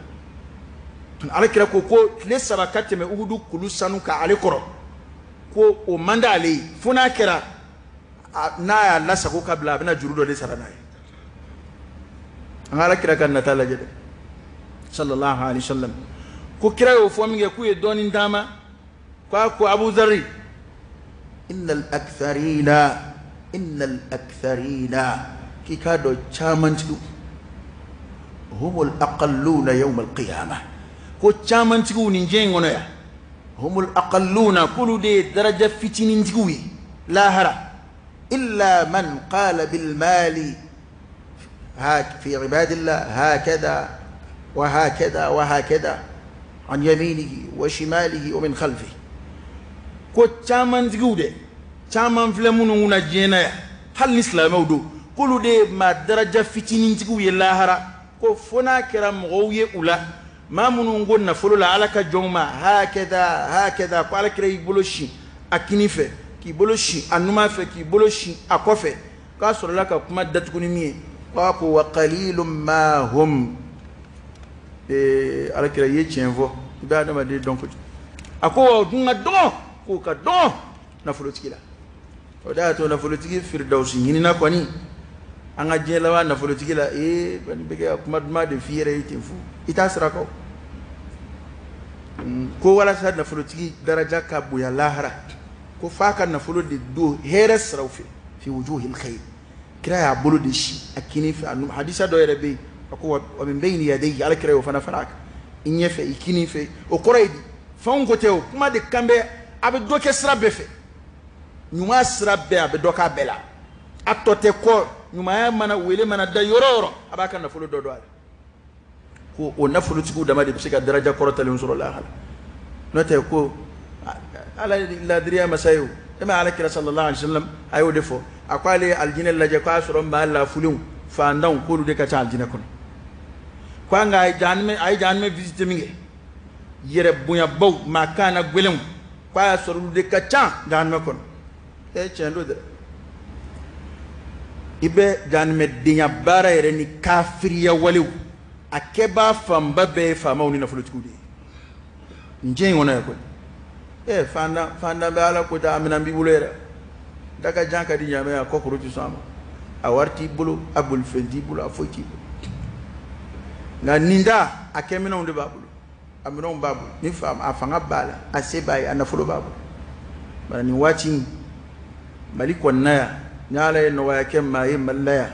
ala kira ko le sarakate me uhudu kulu sanu ka ale koro ko o manda ale funa kira na ya lasa ko kabla bina juru do de sarana ala kira kan natala jede sallallahu alaihi wasallam ko kira yo fo mi ku e doni ndama ko Abu Dharr innal aktharina ki kado chamantu humul aqalluna yawm al-qiyamah ko chaman tigu ni jengono ya humul aqalluna kulu de daraja fitinin tigu lahara illa man qala bil mali في عباد الله هكذا وهكذا وهكذا عن يمينه وشماله ومن خلفه كو تشامان تغودي تشامان فلمون نجينا هل الاسلام ودو كل دي ما درجه فتنين تغوي لاهرا كو فنا كرام غويه اولا ما منون نفلو لا على جوما هكذا قال كري بولوشي اكنيفه كي بولوشي انما في كي بولوشي اكوفه كاسر لك كما دتكوني مي wa qalilum ma hum ala kira ye tienvo da dama de donc ako dunga don ko ka don na folotikila o da to na folotiki firdausi ni na kwani anga jela wa na folotikila ban bege kuma ma de fiere tienfu ita sira ko wala sa na folotiki daraja ka buya lahara ko faka na folo de do here srawfi fi wujuhil khair كراي عبولو ديش أكيني في أنو حديثة دويرة بي أكو ومن بين يديه على كراي وفنا فراك إني في إكيني في وكراي دي فون كتيو كما دي كامبي أبي دوكي سراب في نما سراب أبي دوكا بلا أتوتي كور نما يمانا ويلي مانا دا يورو أباكا نفولو دو دوار كو نفولو تكو دما دي بسيكا درجة كورو تليون سورو الله نوتي كو على لا دريا مسايو إما على كرا صلى الله عليه وسلم أيو دفو akwale aljina laje kwa soron ba Allah fulun fa ndan ko de ka ta aljina kun kwa nga ay janme visite minge yere bunya baw makana gwelem kwa soron de ka ta janme kun chendo de ibe janme dinya bara yere ni kafiriya waliw akeba famba be fama oni na fulutuku de nje ngona ko fanda be ala ko ta amina bi bulere daga janka di nyame ya kokoro ti sama awarti bulu abul fendi bulu afoti na ninda akemina unde babulu amina babu ni fam afanga bala asebai anafulo babu bana ni wati maliko naya nyala no wa kemma mallaya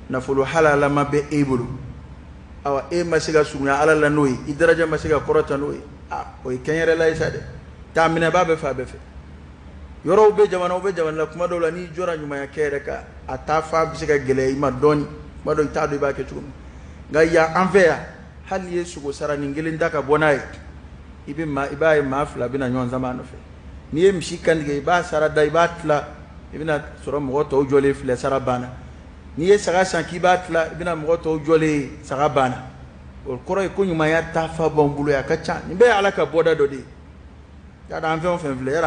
nafulo halala mabe ebulu awa masiga sunya ala la noyi idaraja masiga korota noyi o kenyere la isade tamina babe fa be fe yoro be jamana la kuma do la ni jora nyuma ya kere ka atafa bisika gele ima doni mado itado ba ke chum ga ya anvea hali yesu go sara ningele ndaka bonai ibe ma ibaye mafla bina nyon zamano fe ni em shikan ge ba sara dai batla ibina soro mo to jole fle sara bana ni ye sara sanki batla ibina mo to jole sara bana o koro ko nyuma ya tafa bombulo ya kacha ni be alaka boda dodi ya da anve on fe fle ya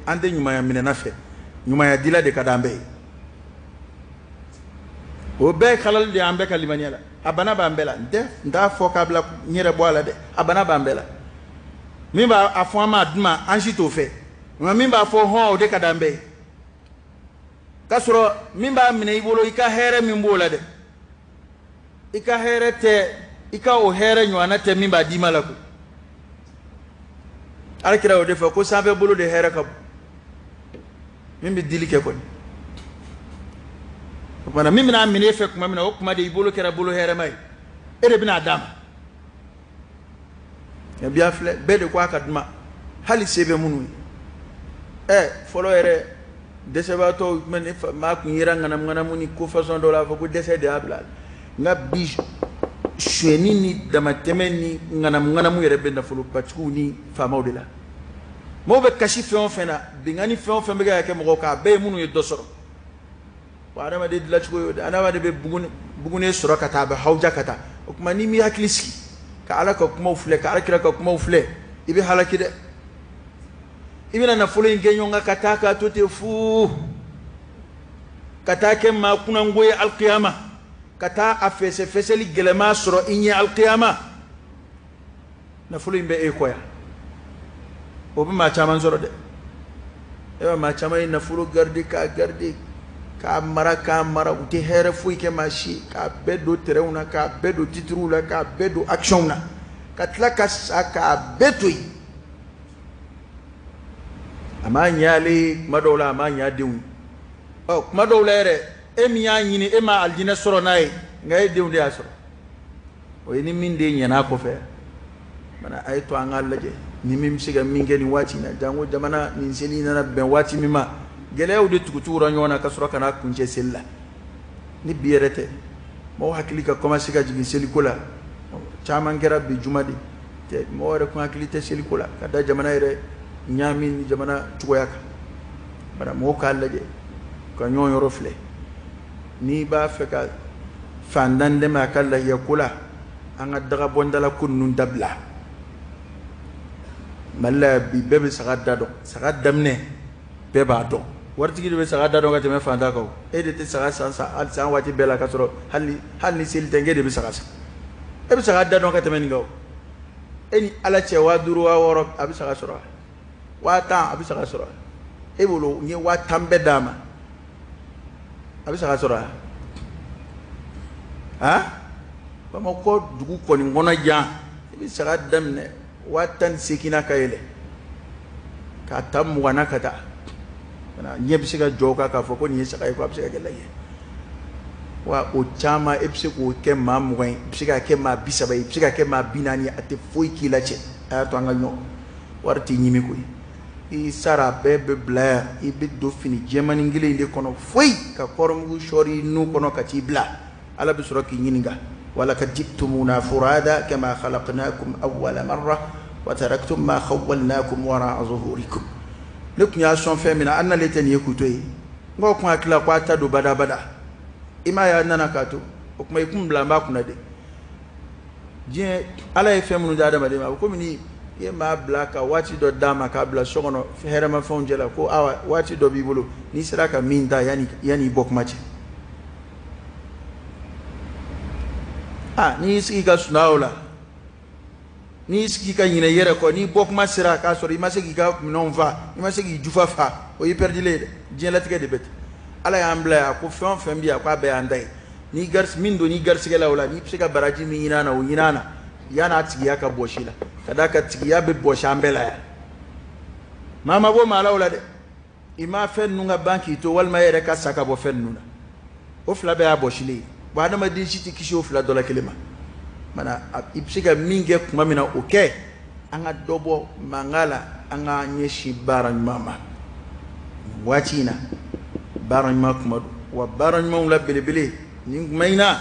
ande nyuma ya minena fe nyuma ya dila de kadambe o be khalal de ambe kalimaniala abana bambela nda fokabla nyere boala de abana bambela mimba afoma aduma anjito fe mimba fo ho de kadambe kasro mimba mine ibolo ika here mimbola de ika here te ika o here nywana te mimba dimala ko alkira o de fa ko sambe bolo de here ka mimi dilike ko bana mimi na mine fe kuma mina kuma de ibolo kera bolo here mai ere bina dama ya bia fle be de kwa kadma hali sebe munu folo ere desebato men ma ku yira ngana muni ko façon do la fa ko dese de abla nga bi shweni ni dama temeni ngana mu yere be na folo pachu ni fa mawdela mo be kashi fɛn fɛn bingani fɛn fɛn be ka mɔgɔ ka be munu ye dɔ sɔrɔ wa adama de dilacogo yo adama de be bugune sɔrɔ ka taa be hawja ka taa o kuma ni mi hakili sigi ka ala ka kuma filɛ ka ala kira ka kuma filɛ i be halaki dɛ i bena nafolo in kɛ ɲɔgɔn ka taa ka to te fu ka taa kɛ maa kunango ye alkiyama ka taa a fɛsɛfɛsɛli gɛlɛma sɔrɔ i ɲɛ alkiyama nafolo in bɛ e kɔ yan o bɛ maa caman sɔrɔ dɛ e bɛ maa caman ye nafolo garde k'a mara u tɛ hɛrɛ foyi kɛ maa si k'a bɛɛ don terrainw na k'a bɛɛ don titres la k'a bɛɛ don actions na ka tila ka sa k'a bɛɛ to yen a m'a ɲɛ ale kuma dɔw la a m'a ɲɛ a denw ɔ kuma dɔw la yɛrɛ e min y'a ɲini e ma alijinɛ sɔrɔ n'a ye nka e denw de y'a sɔrɔ o ye ni min de ɲɛna kɔfɛ mana a ye to an k'a lajɛ ni min bɛ se ka min kɛ nin waati in na jango jamana nin seli nana bɛn waati min ma gɛlɛyaw de tugutugura ɲɔgɔn na ka sɔrɔ ka n'a kuncɛ seli la ni bi yɛrɛ tɛ mɔgɔw hakili ka commencer ka jigin seliko la caman kɛra bi juma de tɛ mɔgɔw yɛrɛ kun hakili tɛ seliko la ka da jamana yɛrɛ ɲaami ni jamana cogoya kan bara mɔgɔw k'a lajɛ ka ɲɔgɔn yɔrɔ filɛ n'i b'a fɛ ka fandan dɛmɛ a ka lahiya ko la an ka dagabɔndala ko ninnu dabila mali la bi bɛɛ bɛ saga da dɔn saga daminɛ bɛɛ b'a dɔn waritigi de bɛ saga da dɔn ka tɛmɛ fantan kan e de tɛ saga san hali san waati bɛɛ la ka sɔrɔ hali ni seli tɛ e de bɛ saga san e bɛ saga da dɔn ka tɛmɛ nin kan e ni ala cɛ 5000 6000 a bɛ saga sɔrɔ 1000 a bɛ saga sɔrɔ e bolo n ye 1000 bɛɛ d'a ma a bɛ saga sɔrɔ han Bamakɔ dugu kɔni kɔnɔ jan i bɛ saga daminɛ 18,000 ka yɛlɛ k'a ta 20 ka taa ɲɛ bɛ se ka jɔ o kan k'a fɔ ko nin ye saga ye ko a bɛ se ka kɛ lahiya wa o caman e bɛ se k'o kɛ maa 20 ye i bɛ se ka kɛ maa 30 ye i bɛ se ka kɛ maa 40 ye a tɛ foyi k'i la cɛ a y'a to an ka ɲɔgɔn wari t'i ɲimi koyi i sara bɛɛ bɛ bila yan i bɛ don fini jɛmanin kelen de kɔnɔ foyi ka kɔrɔmugu sɔɔri nun kɔnɔ ka t'i bila ala bɛ sɔrɔ k'i ɲininka ولقد جئتمونا فرادا كما خلقناكم أول مرة وتركتم ما خولناكم وراء ظهوركم لكن يا شون فمنا أن لتني يكوتوي غوكم أكلا قاتا دو بدا بدا إما يا نانا كاتو وكما يكون بلا ما كنا دي جين على يفهمون دادا مديما وكمني يما بلاكا واتي دو داما كابلا شغنو في هرما فونجلا كو أوا واتي دو بيبولو نيسراكا مين دا يعني بوك ماتي ni sigi ka sunaw la ni sigi ka ɲinɛ yɛrɛ kɔ ni bɔ kuma sera k'a sɔrɔ i ma se k'i ka minɛnw fa i ma se k'i jufa fa o y'i pɛrdilen dɛ diɲɛlatigɛ de bɛ ten ala y'an bila yan ko fɛn o fɛn bɛ yan k'a bɛɛ y'an ta ye ni min don ni garisigɛ la o la n'i bɛ se ka baraji min ɲini a na o ɲini a na yan'a tigiya ka bɔsi la ka d'a kan tigiya bɛ bɔsi an bɛɛ la yan maa ma bɔ maa la o la dɛ i ma fɛn ninnu ka ban k'i to walima e yɛrɛ ka sa ka bɔ fɛn ninnu na o fila bɛɛ y'a bɔsilen ye wa adamaden si tɛ kisi o fila dɔ la kelen ma mana i bɛ se ka min kɛ tuma min na o kɛ an ka dɔ bɔ mankan la an ka ɲɛsin baara ɲuman ma waati in na baara ɲuman kuma don wa baara ɲumanw la belebele nin kuma in na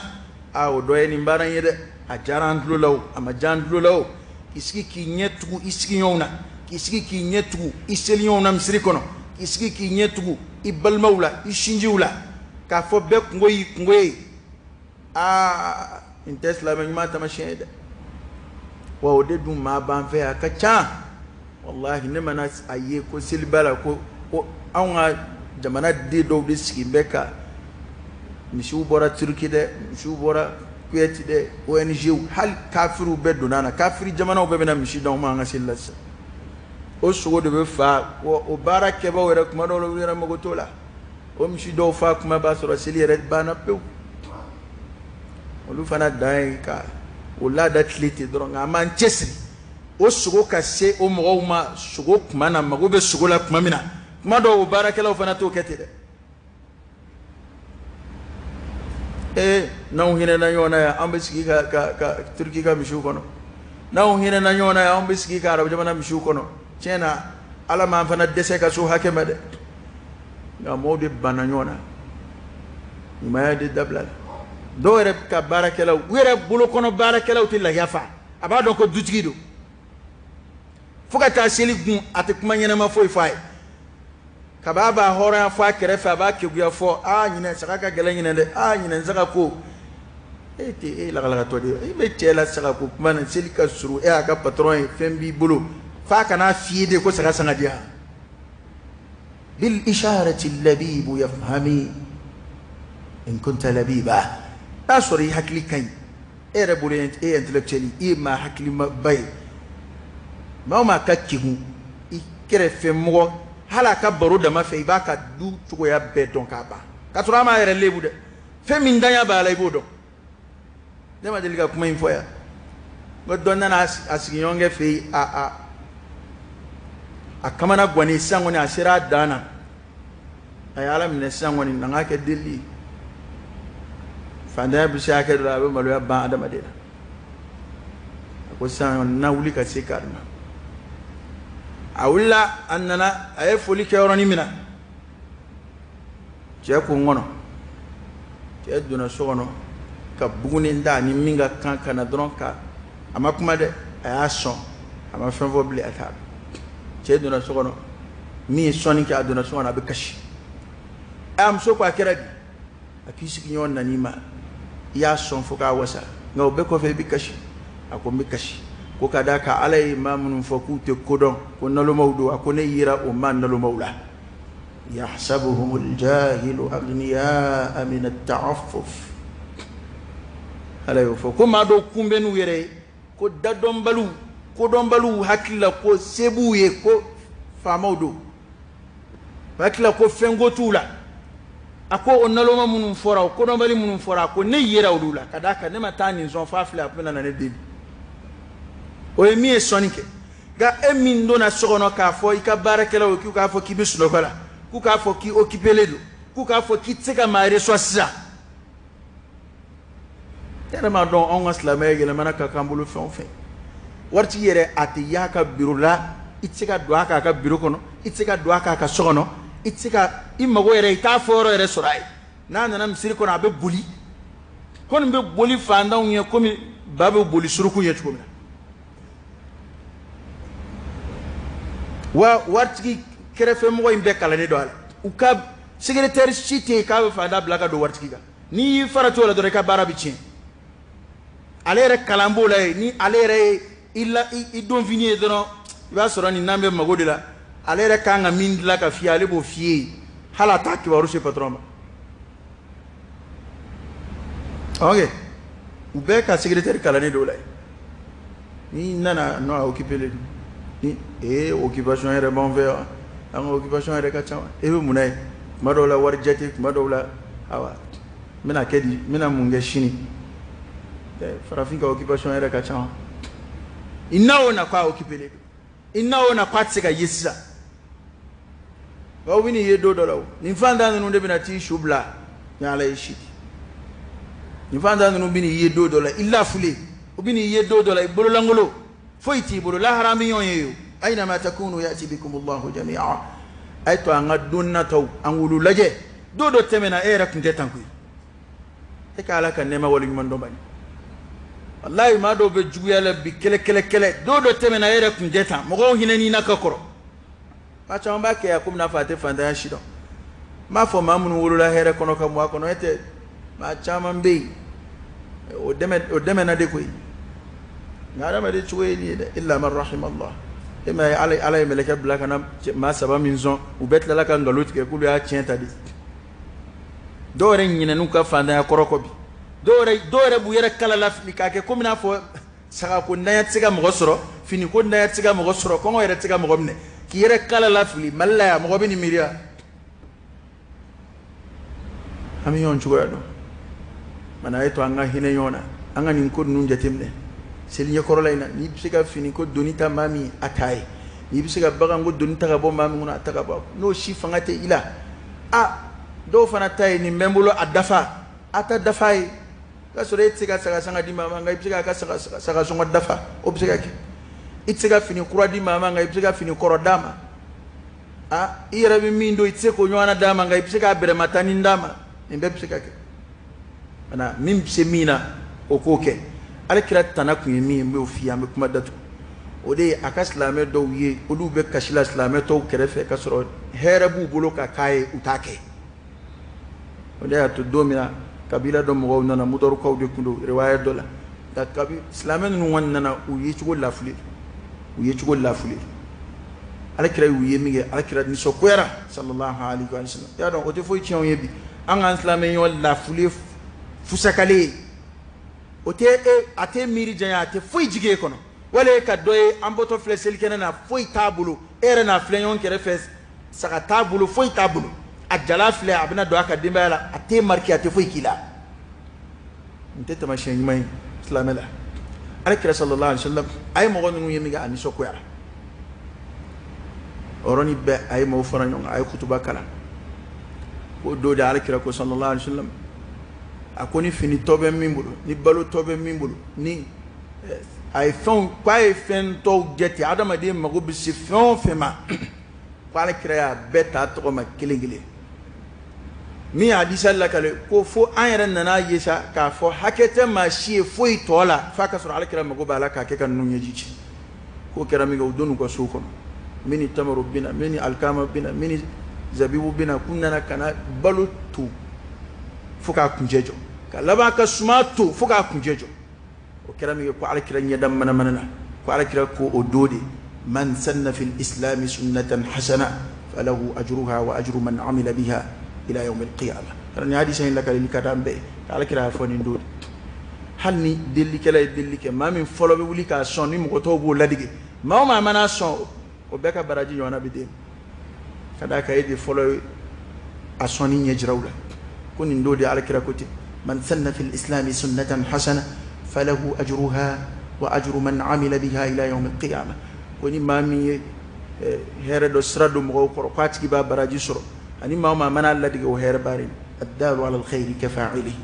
o dɔ ye nin baara in ye dɛ a diyara an tulo la o a ma diya an tulo la o k'i sigi k'i ɲɛ tugu i sigiɲɔgɔnw na k'i sigi k'i ɲɛ tugu i seliɲɔgɔnw na misiri kɔnɔ k'i sigi k'i ɲɛ tugu i balimaw la i sinjiw la k'a fɔ bɛɛ kungo y'i kungo ye in tɛ silamɛ ɲuman tamasiyɛn ye dɛ wa o de dun maa b'an fɛ a ka ca wallahi ne mana a ye ko seliba la ko anw ka jamana den dɔw de sigi bɛ ka misiw bɔra Turki dɛ misiw bɔra Kuwait dɛ ONG hali kafiriw bɛɛ donna na kafiri jamanaw bɛɛ bɛna misi d'anw ma an ka seli la sisan o sogo de bɛ fa o baara kɛbaaw yɛrɛ kuma dɔw la olu yɛrɛ mago t'o la o misi dɔw fa kuma b'a sɔrɔ seli yɛrɛ banna pewu olu fana dan ye ka o laada tile ten dɔrɔn nka an b'an cɛsiri o sogo ka se o mɔgɔw ma sogo kuma na mago bɛ sogo la kuma min na kuma dɔw o baarakɛlaw fana t'o kɛ ten dɛ n'anw hinɛna ɲɔgɔn na yan an bɛ sigi ka Turki ka misiw kɔnɔ n'anw hinɛna ɲɔgɔn na yan an bɛ sigi ka arabu jamana misiw kɔnɔ tiɲɛ na ala m'an fana dɛsɛ ka so hakɛ ma dɛ nka mɔgɔw de banna ɲɔgɔn na ɲumanya de dabila la dɔw yɛrɛ ka baarakɛlaw u yɛrɛ bolo kɔnɔ baarakɛlaw tɛ lahiya fa a b'a dɔn ko dutigi don fuka ta seli gun ate kuma nyama foi fai kababa hora fa kerefa ba keguya fo nyina saka ka gele nyina de nyina saka ko ete la to de be tela saka ko kuma na seli ka suru aka patron fembi bulu fa kana fiide ko saka sanga dia bil isharati al-labib yafhami in kunta labiba asori hakli kai era bulent intellectually ma hakli ma bay ma kakkihu ikere femo hala ka baro da mafe ba ka du tugo ya beton ka ba ka tura ma yere lebu de fe min danya ba la ibodo de ma deliga kuma info ya godonna na asinyonge fe a kamana gwani sango ni asira dana ayala min sango ni nanga ke deli fanda bi sha ke da ba malu ya ba adama de ko sango na wuli ka se karma awulla annana ay foli kewroni mina je ko ngono je duna sogono ka buguni nda ni minga kan kana dron ka ama kuma de ay son ama fen vobli atab je duna sogono mi soni ka duna sogono be kashi am so kwa keradi akisi kinyon nanima ya son foka wasa ngaw be ko fe bi kashi akombe kashi ko kada ka alay mamun foku te kodon ko nalo mawdu akone yira o man nalo mawla yahsabuhum aljahilu aghniya min at-ta'affuf alay foku ma do kumbenu yere ko dadon balu hakilla ko sebuye ko famawdo hakilla ko fengotula ako onalo mamun fora ko don bali mun fora ko ne yira odula kada ka ne matani zon fafla apena na ne debi o emi e sonike ga emi ndo na sogono ka fo ika barakela o ki ka fo ki bisulo kala ku ka fo ki okipeledo ku ka fo ki tseka mare sosa tera ma don on islama yele manaka kambulu fonfe warti yere ati yaka birula itseka do aka ka biro kono itseka do aka ka sogono itseka imago yere ita foro yere sorai na na msiri kono abe buli kono be boli fanda unye komi babe boli suruku ye chkomina wa wartigi kerefe mo imbe kala ne do ala uka secrétaire cité ka be fanda blaka do wartigi ga ni farato la do reka barabi cin alere kalambo la ni alere illa i don vini dono ba soro ni nambe magodi la alere kanga min la ka fi ale bo fi hala ta ki waru se patron ok ube ka secrétaire kala ne do la ni nana no occupé le ni occupation est bon vers en occupation est ka chawa e be munay madola warjati madola awa mina kedi mina munge shini farafika occupation est ka chawa inao na kwa occupé le inao na kwa tsika yisa ba wini yedo dolaw ni fanda no de binati shubla nyala ishiti ni fanda no bini yedo dola illa fule ubini yedo dola ibolo langolo foiti bolo la harami yonyeyo aina ma takunu yati bikum Allah jami'a ayto angadunna taw angulu laje dodo temena era kunte tankui e kala kan nema wali man do bani wallahi ma do be juguyala bi kele dodo temena era kunte tan mo go hinani nakakoro ma chamba ke akumna fate fanda ya shido ma fo mamun wulu la here kono kam wa kono ete ma chama mbe o deme na de koy ngara ma de chuweli illa man rahimallah ema ala meleka blaka na ma saba minzon ubetla la kan galut ke kulu ya tienta di dore nyina nuka fanda ya korokobi dore bu yere kala la fika ke komina fo saka ko ndaya tsiga mo soro fini ko ndaya tsiga mo soro ko yere tsiga mo gomne ki yere kala la fili malla ya mo bini miria ami yon chugo do mana eto anga hine yona anga nin ko nun jatimne selinya korolayna ni bisika fini ko donita mami atai ni bisika baga ngo donita ga bo mami ngona ataka ba no shifa ngate ila do fana tay ni membulo adafa ata dafai ka sore tsiga saga sanga di mama ngai bisika ka saga songo dafa o bisika ke itsiga fini kura di mama ngai bisika fini korodama ira bi mindo itseko nywana dama ngai bisika bere matani ndama nimbe bisika ke ana mim semina okoke alkira tanaku yemi mbe ofia mbe kuma datu o de aka silamɛ dɔw ye olu bɛ kasi la silamɛ tɔw kɛrɛfɛ ka sɔrɔ hɛrɛ b'u bolo ka k'a ye u t'a kɛ o de y'a to don min na kabila dɔ mɔgɔw nana mudarukaw de tun don riwaya dɔ la silamɛ ninnu kɔni nana u ye cogo lafili alakira y'u ye min kɛ alakira nisɔngoyara sallallahu alaihi wa sallam i y'a dɔn o tɛ foyi tiɲɛ anw ye bi an k'an silamɛ ɲɔgɔn lafili fusakalen ye o tɛ a tɛ miiri janya a tɛ foyi jigin e kɔnɔ wala e ka dɔ ye an bɔtɔ filɛ selikɛnɛ na foyi t'a bolo e yɛrɛ n'a filɛ ɲɔgɔn kɛrɛfɛ saga t'a bolo foyi t'a bolo a jala filɛ a bɛna don a ka denbaya la a tɛ marqué a tɛ foyi k'i la n tɛ taamasiyɛn ɲuman ye silamɛ la alakira sallallahu alaihi wa sallam a ye mɔgɔ ninnu ye min kɛ a nisɔngoyara o yɔrɔnin bɛɛ a ye maaw fara ɲɔgɔn kan a ye kutuba kalan ko don de alakira ko sallallahu alaihi wa sallam a ko ni fini tɔ bɛ min bolo ni balo tɔ bɛ min bolo ni a ye fɛnw k'a ye fɛn tɔw jate adamaden mago bɛ se fɛn o fɛn ma ko alakira y'a bɛɛ ta tɔgɔ ma kelen kelen min y'a hadisa lakale ko fo an yɛrɛ nana ye sa k'a fɔ hakɛ tɛ maa si ye foyi tɔ la f'a ka sɔrɔ alakira mago b'a la k'a kɛ ka ninnu ɲɛji ci k'o kɛra min kɛ u donn'u ka so kɔnɔ min ni tamaro bina min ni alikama bina min ni zabibu bina k'u nana ka na balo to fo k'a kuncɛ jɔ ka laban ka suma to fo k'a kuncɛ jɔ o kɛra min kɛ ko alakira ɲɛda manamana na ko alakira ko o don de man sanna fil islami sunnatan hasana falahu ajruha wa ajru man amila biha ila yawm al-qiyamah kana ni hadisa in lakali ka dan be alakira ya fɔ nin don hali ni delikɛla ye deli kɛ maa min fɔlɔ bɛ wuli k'a sɔn ni mɔgɔ tɔw b'o ladige maa o maa mana sɔn o bɛɛ ka baraji ɲɔgɔnna bɛ den ka d'a kan e de fɔlɔ ye a sɔnni ɲɛ jiraw la ko nin don de alakira ko ten man sanna fil islami sunnatan hasana falahu ajruha wa ajru man amila biha ila yawm al-qiyamah ko ni maa min ye hɛrɛ dɔ sira don mɔgɔw kɔrɔ k'a tigi b'a baraji sɔrɔ ani maa o maa mana ladige o hɛrɛ baara ad-dalu ala al-khayri ka fa'ilihi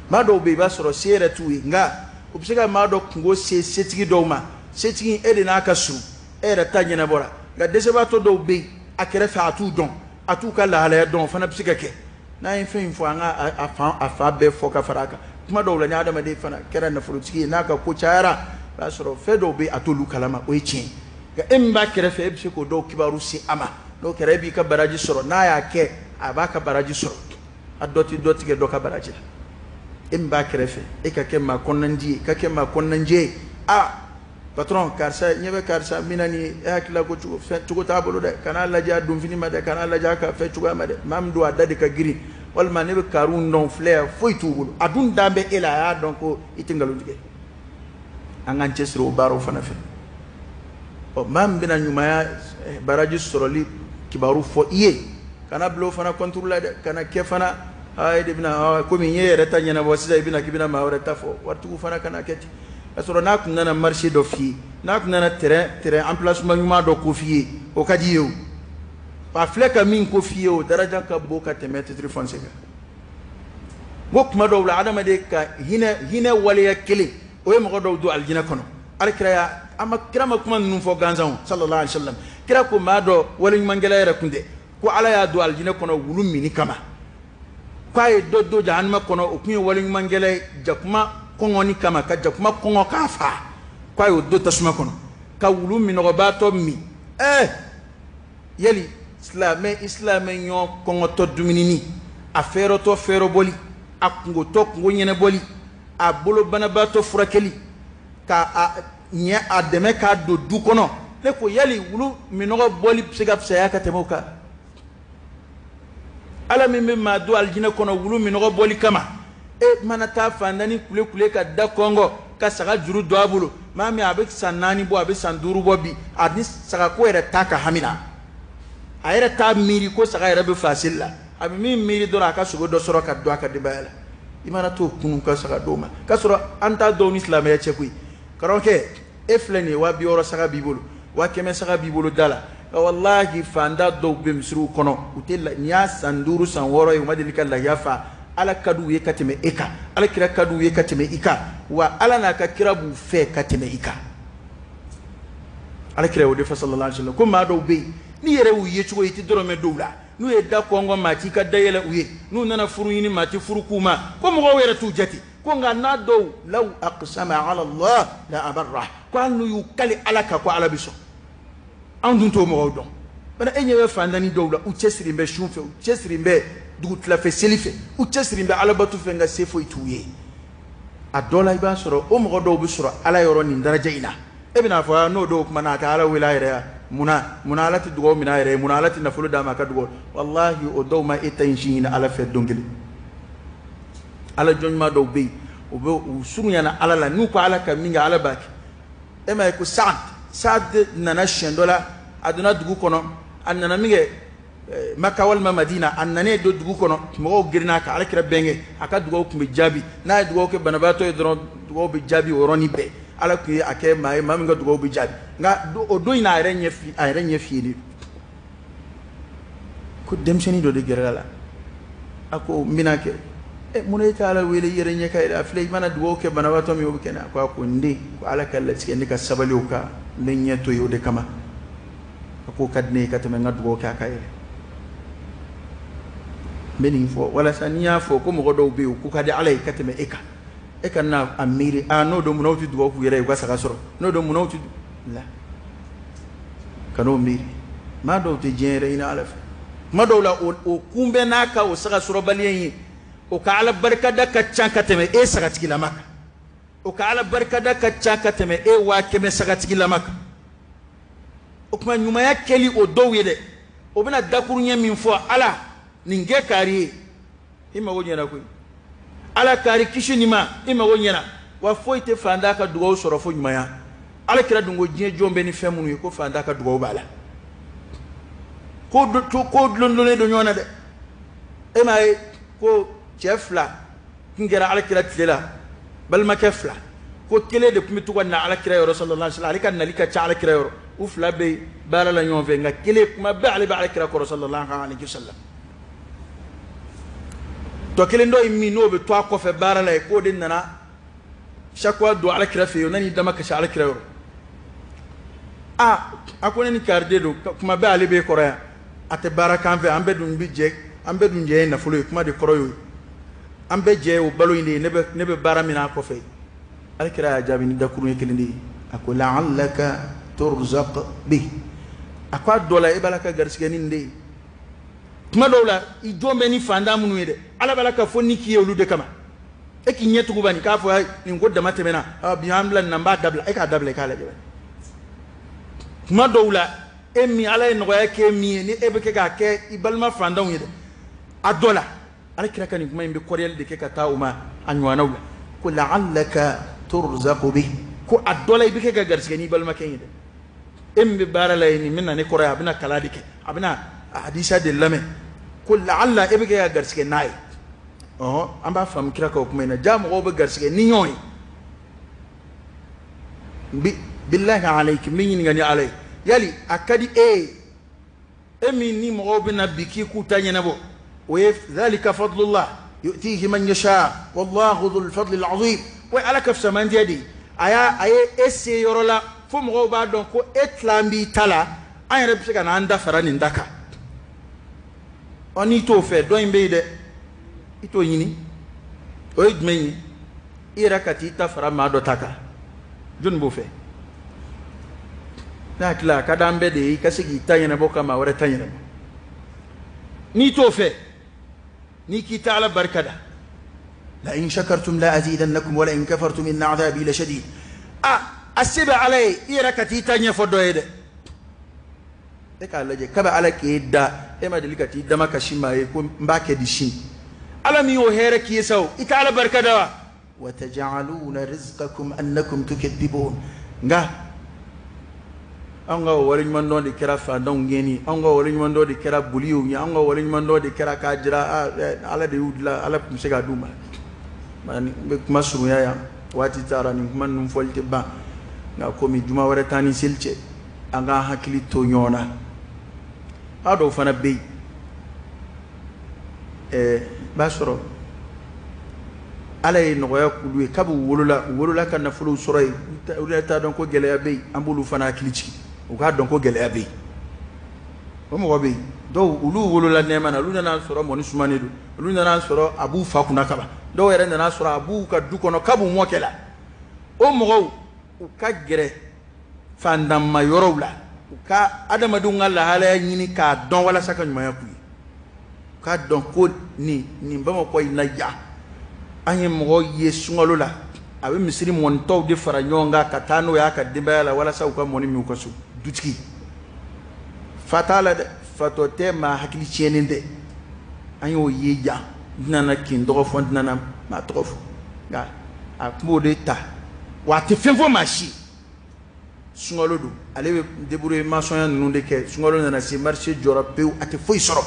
maa dɔw bɛ yen i b'a sɔrɔ se yɛrɛ t'u ye nka u bɛ se ka maa dɔ kungo se setigi dɔw ma setigi e de n'a ka surun e yɛrɛ ta ɲɛnabɔra nka dɛsɛbaatɔ dɔw bɛ yen a kɛrɛfɛ a t'u dɔn a t'u ka lahalaya dɔn o fana bɛ se ka kɛ n'a ye fɛn in fɔ an ka a fa bɛɛ fɔ ka fara a kan kuma dɔw la ni adamaden fana kɛra nafolotigi ye n'a ka ko cayara i b'a sɔrɔ fɛn dɔw bɛ yen a t'olu kalama o ye tiɲɛ nka e min b'a kɛrɛfɛ e bɛ se k'o dɔw kibaru se a ma n'o kɛra e b'i ka baraji sɔrɔ n'a y'a kɛ a b'a ka baraji sɔrɔ a dɔ tɛ dɔ tigɛ dɔ ka baraji la e min b'a kɛrɛfɛ e ka kɛ maa kɔnɔnanji ye ka kɛ maa kɔnɔnanjɛ ye patron karisa ɲɛ bɛ karisa min na nin ye e hakilila ko cogo t'a bolo dɛ kan'a lajɛ a donfini ma dɛ kan'a lajɛ a ka fɛn cogoya ma dɛ maa min don a da de ka girin walima ne bɛ kariw dɔn filɛ yan foyi t'u bolo a dun dan bɛ e la a y'a dɔn ko i tɛ nkalon tigɛ an k'an cɛsiri o baaraw fana fɛ maa min bɛna ɲumanya baraji sɔrɔli kibaru fɔ i ye kana bila o fana kɔnturu la dɛ kana kɛ fana e de bɛna komi n ye yɛrɛ ta ɲɛnabɔ sisan i bɛna k'i bɛna maa wɛrɛ ta fɔ waritigiw fana kana kɛ ten ka sɔrɔ n'a tun nana marché dɔ f'i ye n'a tun nana terrain emplacement ɲuman dɔ ko f'i ye o ka di i ye o a filɛ ka min ko f'i ye o daraja ka bon ka tɛmɛ titre foncier kan n ko tuma dɔw la adamaden ka hinɛ waleya kelen o ye mɔgɔ dɔw don alijinɛ kɔnɔ alakira y'a kira ma kuma ninnu fɔ gansan sallallahu alaihi wa sallam kira ko maa dɔ waleɲumangɛla yɛrɛ kun tɛ ko ala y'a don alijinɛ kɔnɔ wulu mini kama k'a ye dɔ don jahanama kɔnɔ o tun ye waleɲumangɛla ye jakuma kɔngɔni kama ka jakuma kɔngɔ k'a fa k'a y'o don tasuma kɔnɔ ka wulu minɔgɔbaatɔ min yali silamɛ ɲɔgɔn kɔngɔtɔ dumunini a fɛɛrɛtɔ fɛɛrɛ bɔli a kungotɔ kungo ɲɛnɛbɔli a bolo banabaatɔ furakɛli ka a dɛmɛ k'a don du kɔnɔ ne ko yali wulu minɔgɔ bɔli bɛ se ka fisaya ka tɛmɛ o kan ala min bɛ maa don alijinɛ kɔnɔ wulu minɔgɔ bɔli kama e mana taa fandani kule ka da kɔngɔ ka saga juru don a bolo maa min a bɛ san 4 bɔ a bɛ san 5 bɔ bi a ni sagako yɛrɛ t'a ka hami na a yɛrɛ t'a miiri ko saga yɛrɛ bɛ faseli la a bɛ min miiri dɔrɔn a ka sogo dɔ sɔrɔ ka don a ka denbaya la i mana t'o kunun ka saga dɔw ma k'a sɔrɔ an t'a dɔw ni silamɛya cɛ koyi karamɔgɔkɛ e filɛ nin ye 200 saga b'i bolo 100 saga b'i bolo da la walahi fanda dɔw bɛ misiriw kɔnɔ u tɛ n'i y'a san 5 san 6 ye u ma deli ka lahiya fa ala ka d'u ye ka tɛmɛ e kan ala kira ka d'u ye ka tɛmɛ i kan wa ala n'a ka kira b'u fɛ ka tɛmɛ i kan ala kira y'o de fɔ sallallahu alaihi wa sallam ko maa dɔw bɛ yen n'i yɛrɛ y'u ye cogo i tɛ dɔrɔmɛ dɔw la n'u ye da kɔngɔ maa t'i ka da yɛlɛ u ye n'u nana furu ɲini maa tɛ furu k'u ma ko mɔgɔw yɛrɛ t'u jate ko nga na do law aqsama ala Allah la abarra ko anu yu kali alaka ko ala biso andun to mo do bana enyewe fandani do la u chesri mbe shumfe u chesri mbe du tla fe selife u chesri mbe ala batu fe nga sefo ituye adola iba soro o mo do bu soro ala yoro ni daraja ina ebina fa no do kuma na ta ala wilayra muna alati dugo mina yere muna alati na fulu dama ka dugo wallahi o do ma etanjin ala fe dongeli ala jonma do be o be sunya na ala la nu ko ala ka minga ala baki e ma ko saad nana shendola aduna dugu kono annana minge makka wal madina annane do dugu kono mo girna ka ala kira benge aka dugo ko be jabi na dugo ke banabato e do dugo be jabi o roni be ala ku ake mai mam nga dugo bi jabi nga o do ina renye fi ni ko demseni do de gerala ako minake e munay taala wele yere nye kay da flay mana dugo ke bana wato mi obi kena ko ndi ko ala kala ci ndika sabali o ka lenye to yo de kama ko kadne katame nga dugo ka kay beni fo wala saniya fo ko mo do be ko kadi ala katame eka e kana amiri no do munawti dugo ku yere ko saka soro no do munawti la kano miri ma do te jere ina alaf ma do la o kumbe naka o saka soro baliyen o ka ala barka da ka canka teme e saka tigila maka o ka ala barka da ka canka teme e wa keme saka tigila maka o kuma nyuma ya keli o do yede o bina dakuru nya min fo ala ninge kari ima wonyana ko ala kari kishinima ima wonyana wa foite fanda ka dugo soro fo nyuma ya ala kira dungo jie jombe ni femunu ko fanda ka dugo bala ko londone do nyona de e may ko chefla ngera ala kira tlela bal ma kefla ko tele de kumitu wana ala kira yo sallallahu alaihi wasallam kan nalika cha ala kira yo ufla be bala la nyonve nga kele kuma ba ala kira ko sallallahu alaihi wasallam to kele ndo immi no be to ko fe bara la ko din nana shakwa do ala kira fe yo nani dama ka cha ala kira yo akone ni karde do kuma ba ale be koroya ate baraka ambe ambe dum bi je na fulo kuma de koroyo ambe je o balo inde nebe bara mina ko fe alkira jabi ni dakuru kelindi ako la'allaka turzaq bi akwa dola e balaka garsige ni nde kuma dola i jombe ni fanda munu yede ala balaka fonni ki yewlu de kama e ki nyetu ko bani ka fo ni godda matemena bi hamlan namba dabla e ka dabla kala jabi kuma dola emi ala no ya ke mi ni ebe ke ga ke ibalma fanda yede adola ala kira kan kuma imbe korel de ke ka tauma anwana wala ko la'allaka turzaqu bi ko adola ibe ke ga garsige ni balma ken yede embe barala ni minna ne koraya abina kala dike abina hadisa de lame ko la'alla ibe ke ga garsige nay amba fam kira ko kuma ina jamu go be garsige ni nyoy billahi alaykum min ngani alay yali akadi emi ni mo be na biki ku tanyana bo وذلك فضل الله يؤتيه من يشاء والله ذو الفضل العظيم وعلى كف سمان ديدي ايا اسي يرولا فم غو با دون كو اتلامبي تالا ان رب سكا ناندا فراني ndaka oni to fe do imbe de ito yini o idmeni irakati ta fara ma do taka jun bu fe na kila kadambe de kasigi tanyana boka ma wara tanyana ni to fe نيكي تعالى بركده لئن شكرتم لا ازيدنكم ولئن كفرتم ان عذابي لشديد اسبع علي يركتي تانيا فدويده دكا لاجي كبا عليك يدا اما دليكتي دما كشيما يكون مباكه ديشين علم يو هيرك يسو تعالى بركده وتجعلون رزقكم انكم تكذبون nga anga wali mando di kera fa don ngeni anga wali mando di kera buliu nya anga wali mando di kera kajira ala de udla ala msega duma mani kuma suru ya wati tara ni kuma num folte ba nga komi juma wara tani silche anga hakili to nyona ado fana be basoro ala yi noya kulu kabu wolula kan na fulu soray ta don ko gele ya be ambulu fana hakili ci o ka don ko gele ya be o mo be dɔw olu wolola nɛɛma na olu nana sɔrɔ mɔni sumalen don olu nana sɔrɔ a b'u fa kunna kaban dɔw yɛrɛ nana sɔrɔ a b'u ka du kɔnɔ k'a b'u mɔkɛ la o mɔgɔw u ka gɛrɛ fandanma yɔrɔw la u ka adamadenw ka lahalaya ɲini k'a dɔn walasa ka ɲumanya k'u ye u k'a dɔn ko nin Bamakɔ in na yan an ye mɔgɔ ye sunkalo la a bɛ misiri mɔnitɔw de fara ɲɔgɔn kan ka taa n'o y'a ka denbaya la walasa u ka mɔni min u ka so dutigi fa t'a la dɛ fatɔ tɛ maa hakili tiɲɛnen tɛ an y'o ye yan n tɛna kin tɔgɔ fɔ n tɛna maa tɔgɔ fɔ nka a tun b'o de ta wa a tɛ fɛn fɔ maa si sunkalo don ale bɛ débrouiller maçɔnya ninnu de kɛ sunkalo nana se marché jɔra pewu a tɛ foyi sɔrɔ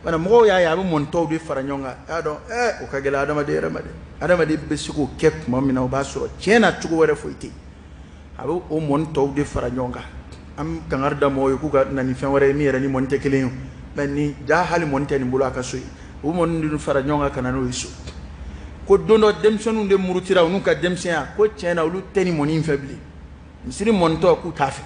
bana mɔgɔw y'a ye a bɛ mɔnitɔw de fara ɲɔgɔn kan a y'a dɔn o ka gɛlɛn adamaden yɛrɛ ma dɛ adamaden bɛ se k'o kɛ tuma min na o b'a sɔrɔ tiɲɛ na cogo wɛrɛ foyi tɛ yen a bɛ o mɔnitɔw de fara ɲɔgɔn kan an kangari da mɔgɔw ye k'u ka na ni fɛn wɛrɛ ye min yɛrɛ ni mɔni tɛ kelen ye mɛ ni jaa hali mɔni tɛ nin bolo a ka so ye o mɔni ninnu fara ɲɔgɔn kan ka na n'o ye so ko don dɔ denmisɛnninw de murutira u n'u ka denmisɛnya ko tiɲɛ na olu tɛ ni mɔni in fɛ bilen misiri mɔnitɔ k'u t'a fɛ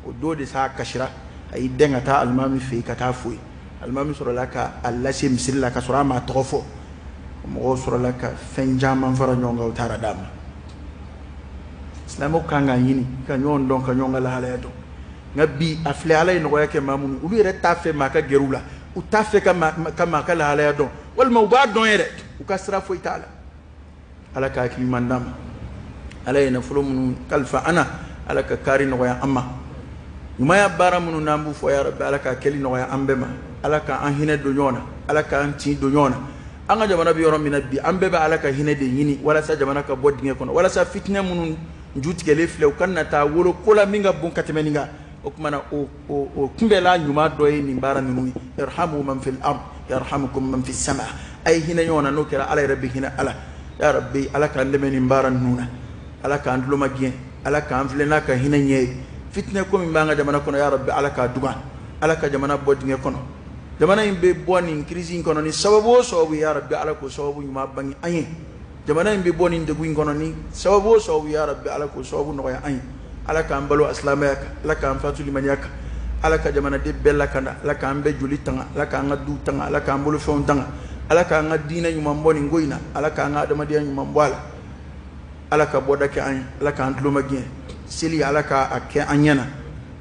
o don de sa kasira a y'i dɛn ka taa alimami fɛ yen ka taa fo yen alimami sɔrɔla ka a lase misiri la ka sɔrɔ a m'a tɔgɔ fɔ mɔgɔw sɔrɔla ka fɛn caman fara ɲɔgɔn kan u taara d'a ma silamɛw kan k'a ɲini ka ɲɔgɔn dɔn ka ɲɔgɔn ka lahalaya dɔn nka bi a filɛ ala ye nɔgɔya kɛ maa minnu olu yɛrɛ t'a fɛ maa ka gɛrɛ u la u t'a fɛ ka maa ka lahalaya dɔn walima u b'a dɔn yɛrɛ u ka sira foyi t'a la ala ka hakili ɲuman d'a ma ala ye nafolo minnu kalifa an na ala ka kaari nɔgɔya an ma ɲumanya baara minnu n'an b'u fɔ ya rabbi ala ka kɛli nɔgɔya an bɛɛ ma ala ka an hinɛ don ɲɔgɔn na ala ka an tin don ɲɔgɔn na an ka jamana bɛ yɔrɔ min na bi an bɛɛ bɛ ala ka hinɛ de ɲini walasa jamana ka bɔ dingɛ kɔnɔ walasa fitinɛ minnu ju tigɛlen filɛ u ka na taa wolo ko la min ka bon ka tɛmɛ nin kan o kumana o kunbɛla ɲuman dɔ ye nin baara ninnu ye yarhamu man fil ard yarhamukum man fis sama a ye hinɛ ɲɔgɔn na n'o kɛra ala yɛrɛ bɛ hinɛ ala ya rabbi ala k'an dɛmɛ nin baara ninnu na ala k'an tuloma gɛn ala k'an filɛ n'a ka hinɛ ɲɛ ye fitinɛ ko min b'an ka jamana kɔnɔ ya rabbi ala k'a dugan ala ka jamana bɔ dingɛ kɔnɔ jamana in bɛ bɔ nin crise in kɔnɔ ni sababu o sababu ya rabbi ala k'o sababu ɲuman bange an ye jamana in bɛ bɔ nin degun in kɔnɔ ni sababu o sababu ya rabbi ala k'o sababu nɔgɔya an ye ala k'an balo asilamɛya kan ala k'an fatu limaniya kan ala ka jamanaden bɛɛ lakanda ala k'an bɛɛ joli tanga ala k'an ka du tanga ala k'an bolofɛnw tanga ala k'an ka diinɛ ɲuman bɔ nin ko in na ala k'an ka adamadenya ɲuman bɔ a la ala ka bɔda kɛ an ye ala k'an tuloma gɛn seli ala k'a kɛ an ɲɛna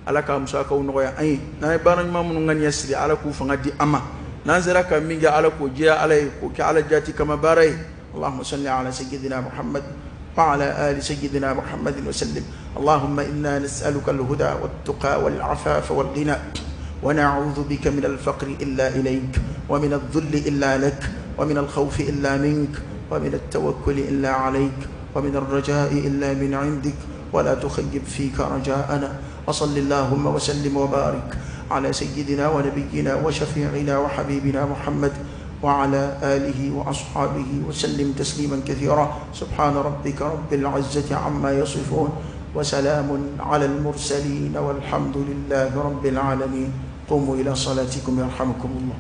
ala ka musakaw nɔgɔya an ye n'an ye baara ɲuman minnu ka ɲɛ siri ala k'u fanga di an ma n'an sera ka min kɛ ala k'o diya ala ye k'o kɛ ala jati kama baara ye allahumma salli ala sayyidina muhammad وعلى آل سيدنا محمد وسلم اللهم إنا نسألك الهدى والتقى والعفاف والغنى ونعوذ بك من الفقر إلا إليك ومن الذل إلا لك ومن الخوف إلا منك ومن التوكل إلا عليك ومن الرجاء إلا من عندك ولا تخيب فيك رجاءنا وصل اللهم وسلم وبارك على سيدنا ونبينا وشفيعنا وحبيبنا محمد وعلى آله وأصحابه وسلم تسليما كثيرا سبحان ربك رب العزة عما يصفون وسلام على المرسلين والحمد لله رب العالمين قوموا إلى صلاتكم يرحمكم الله.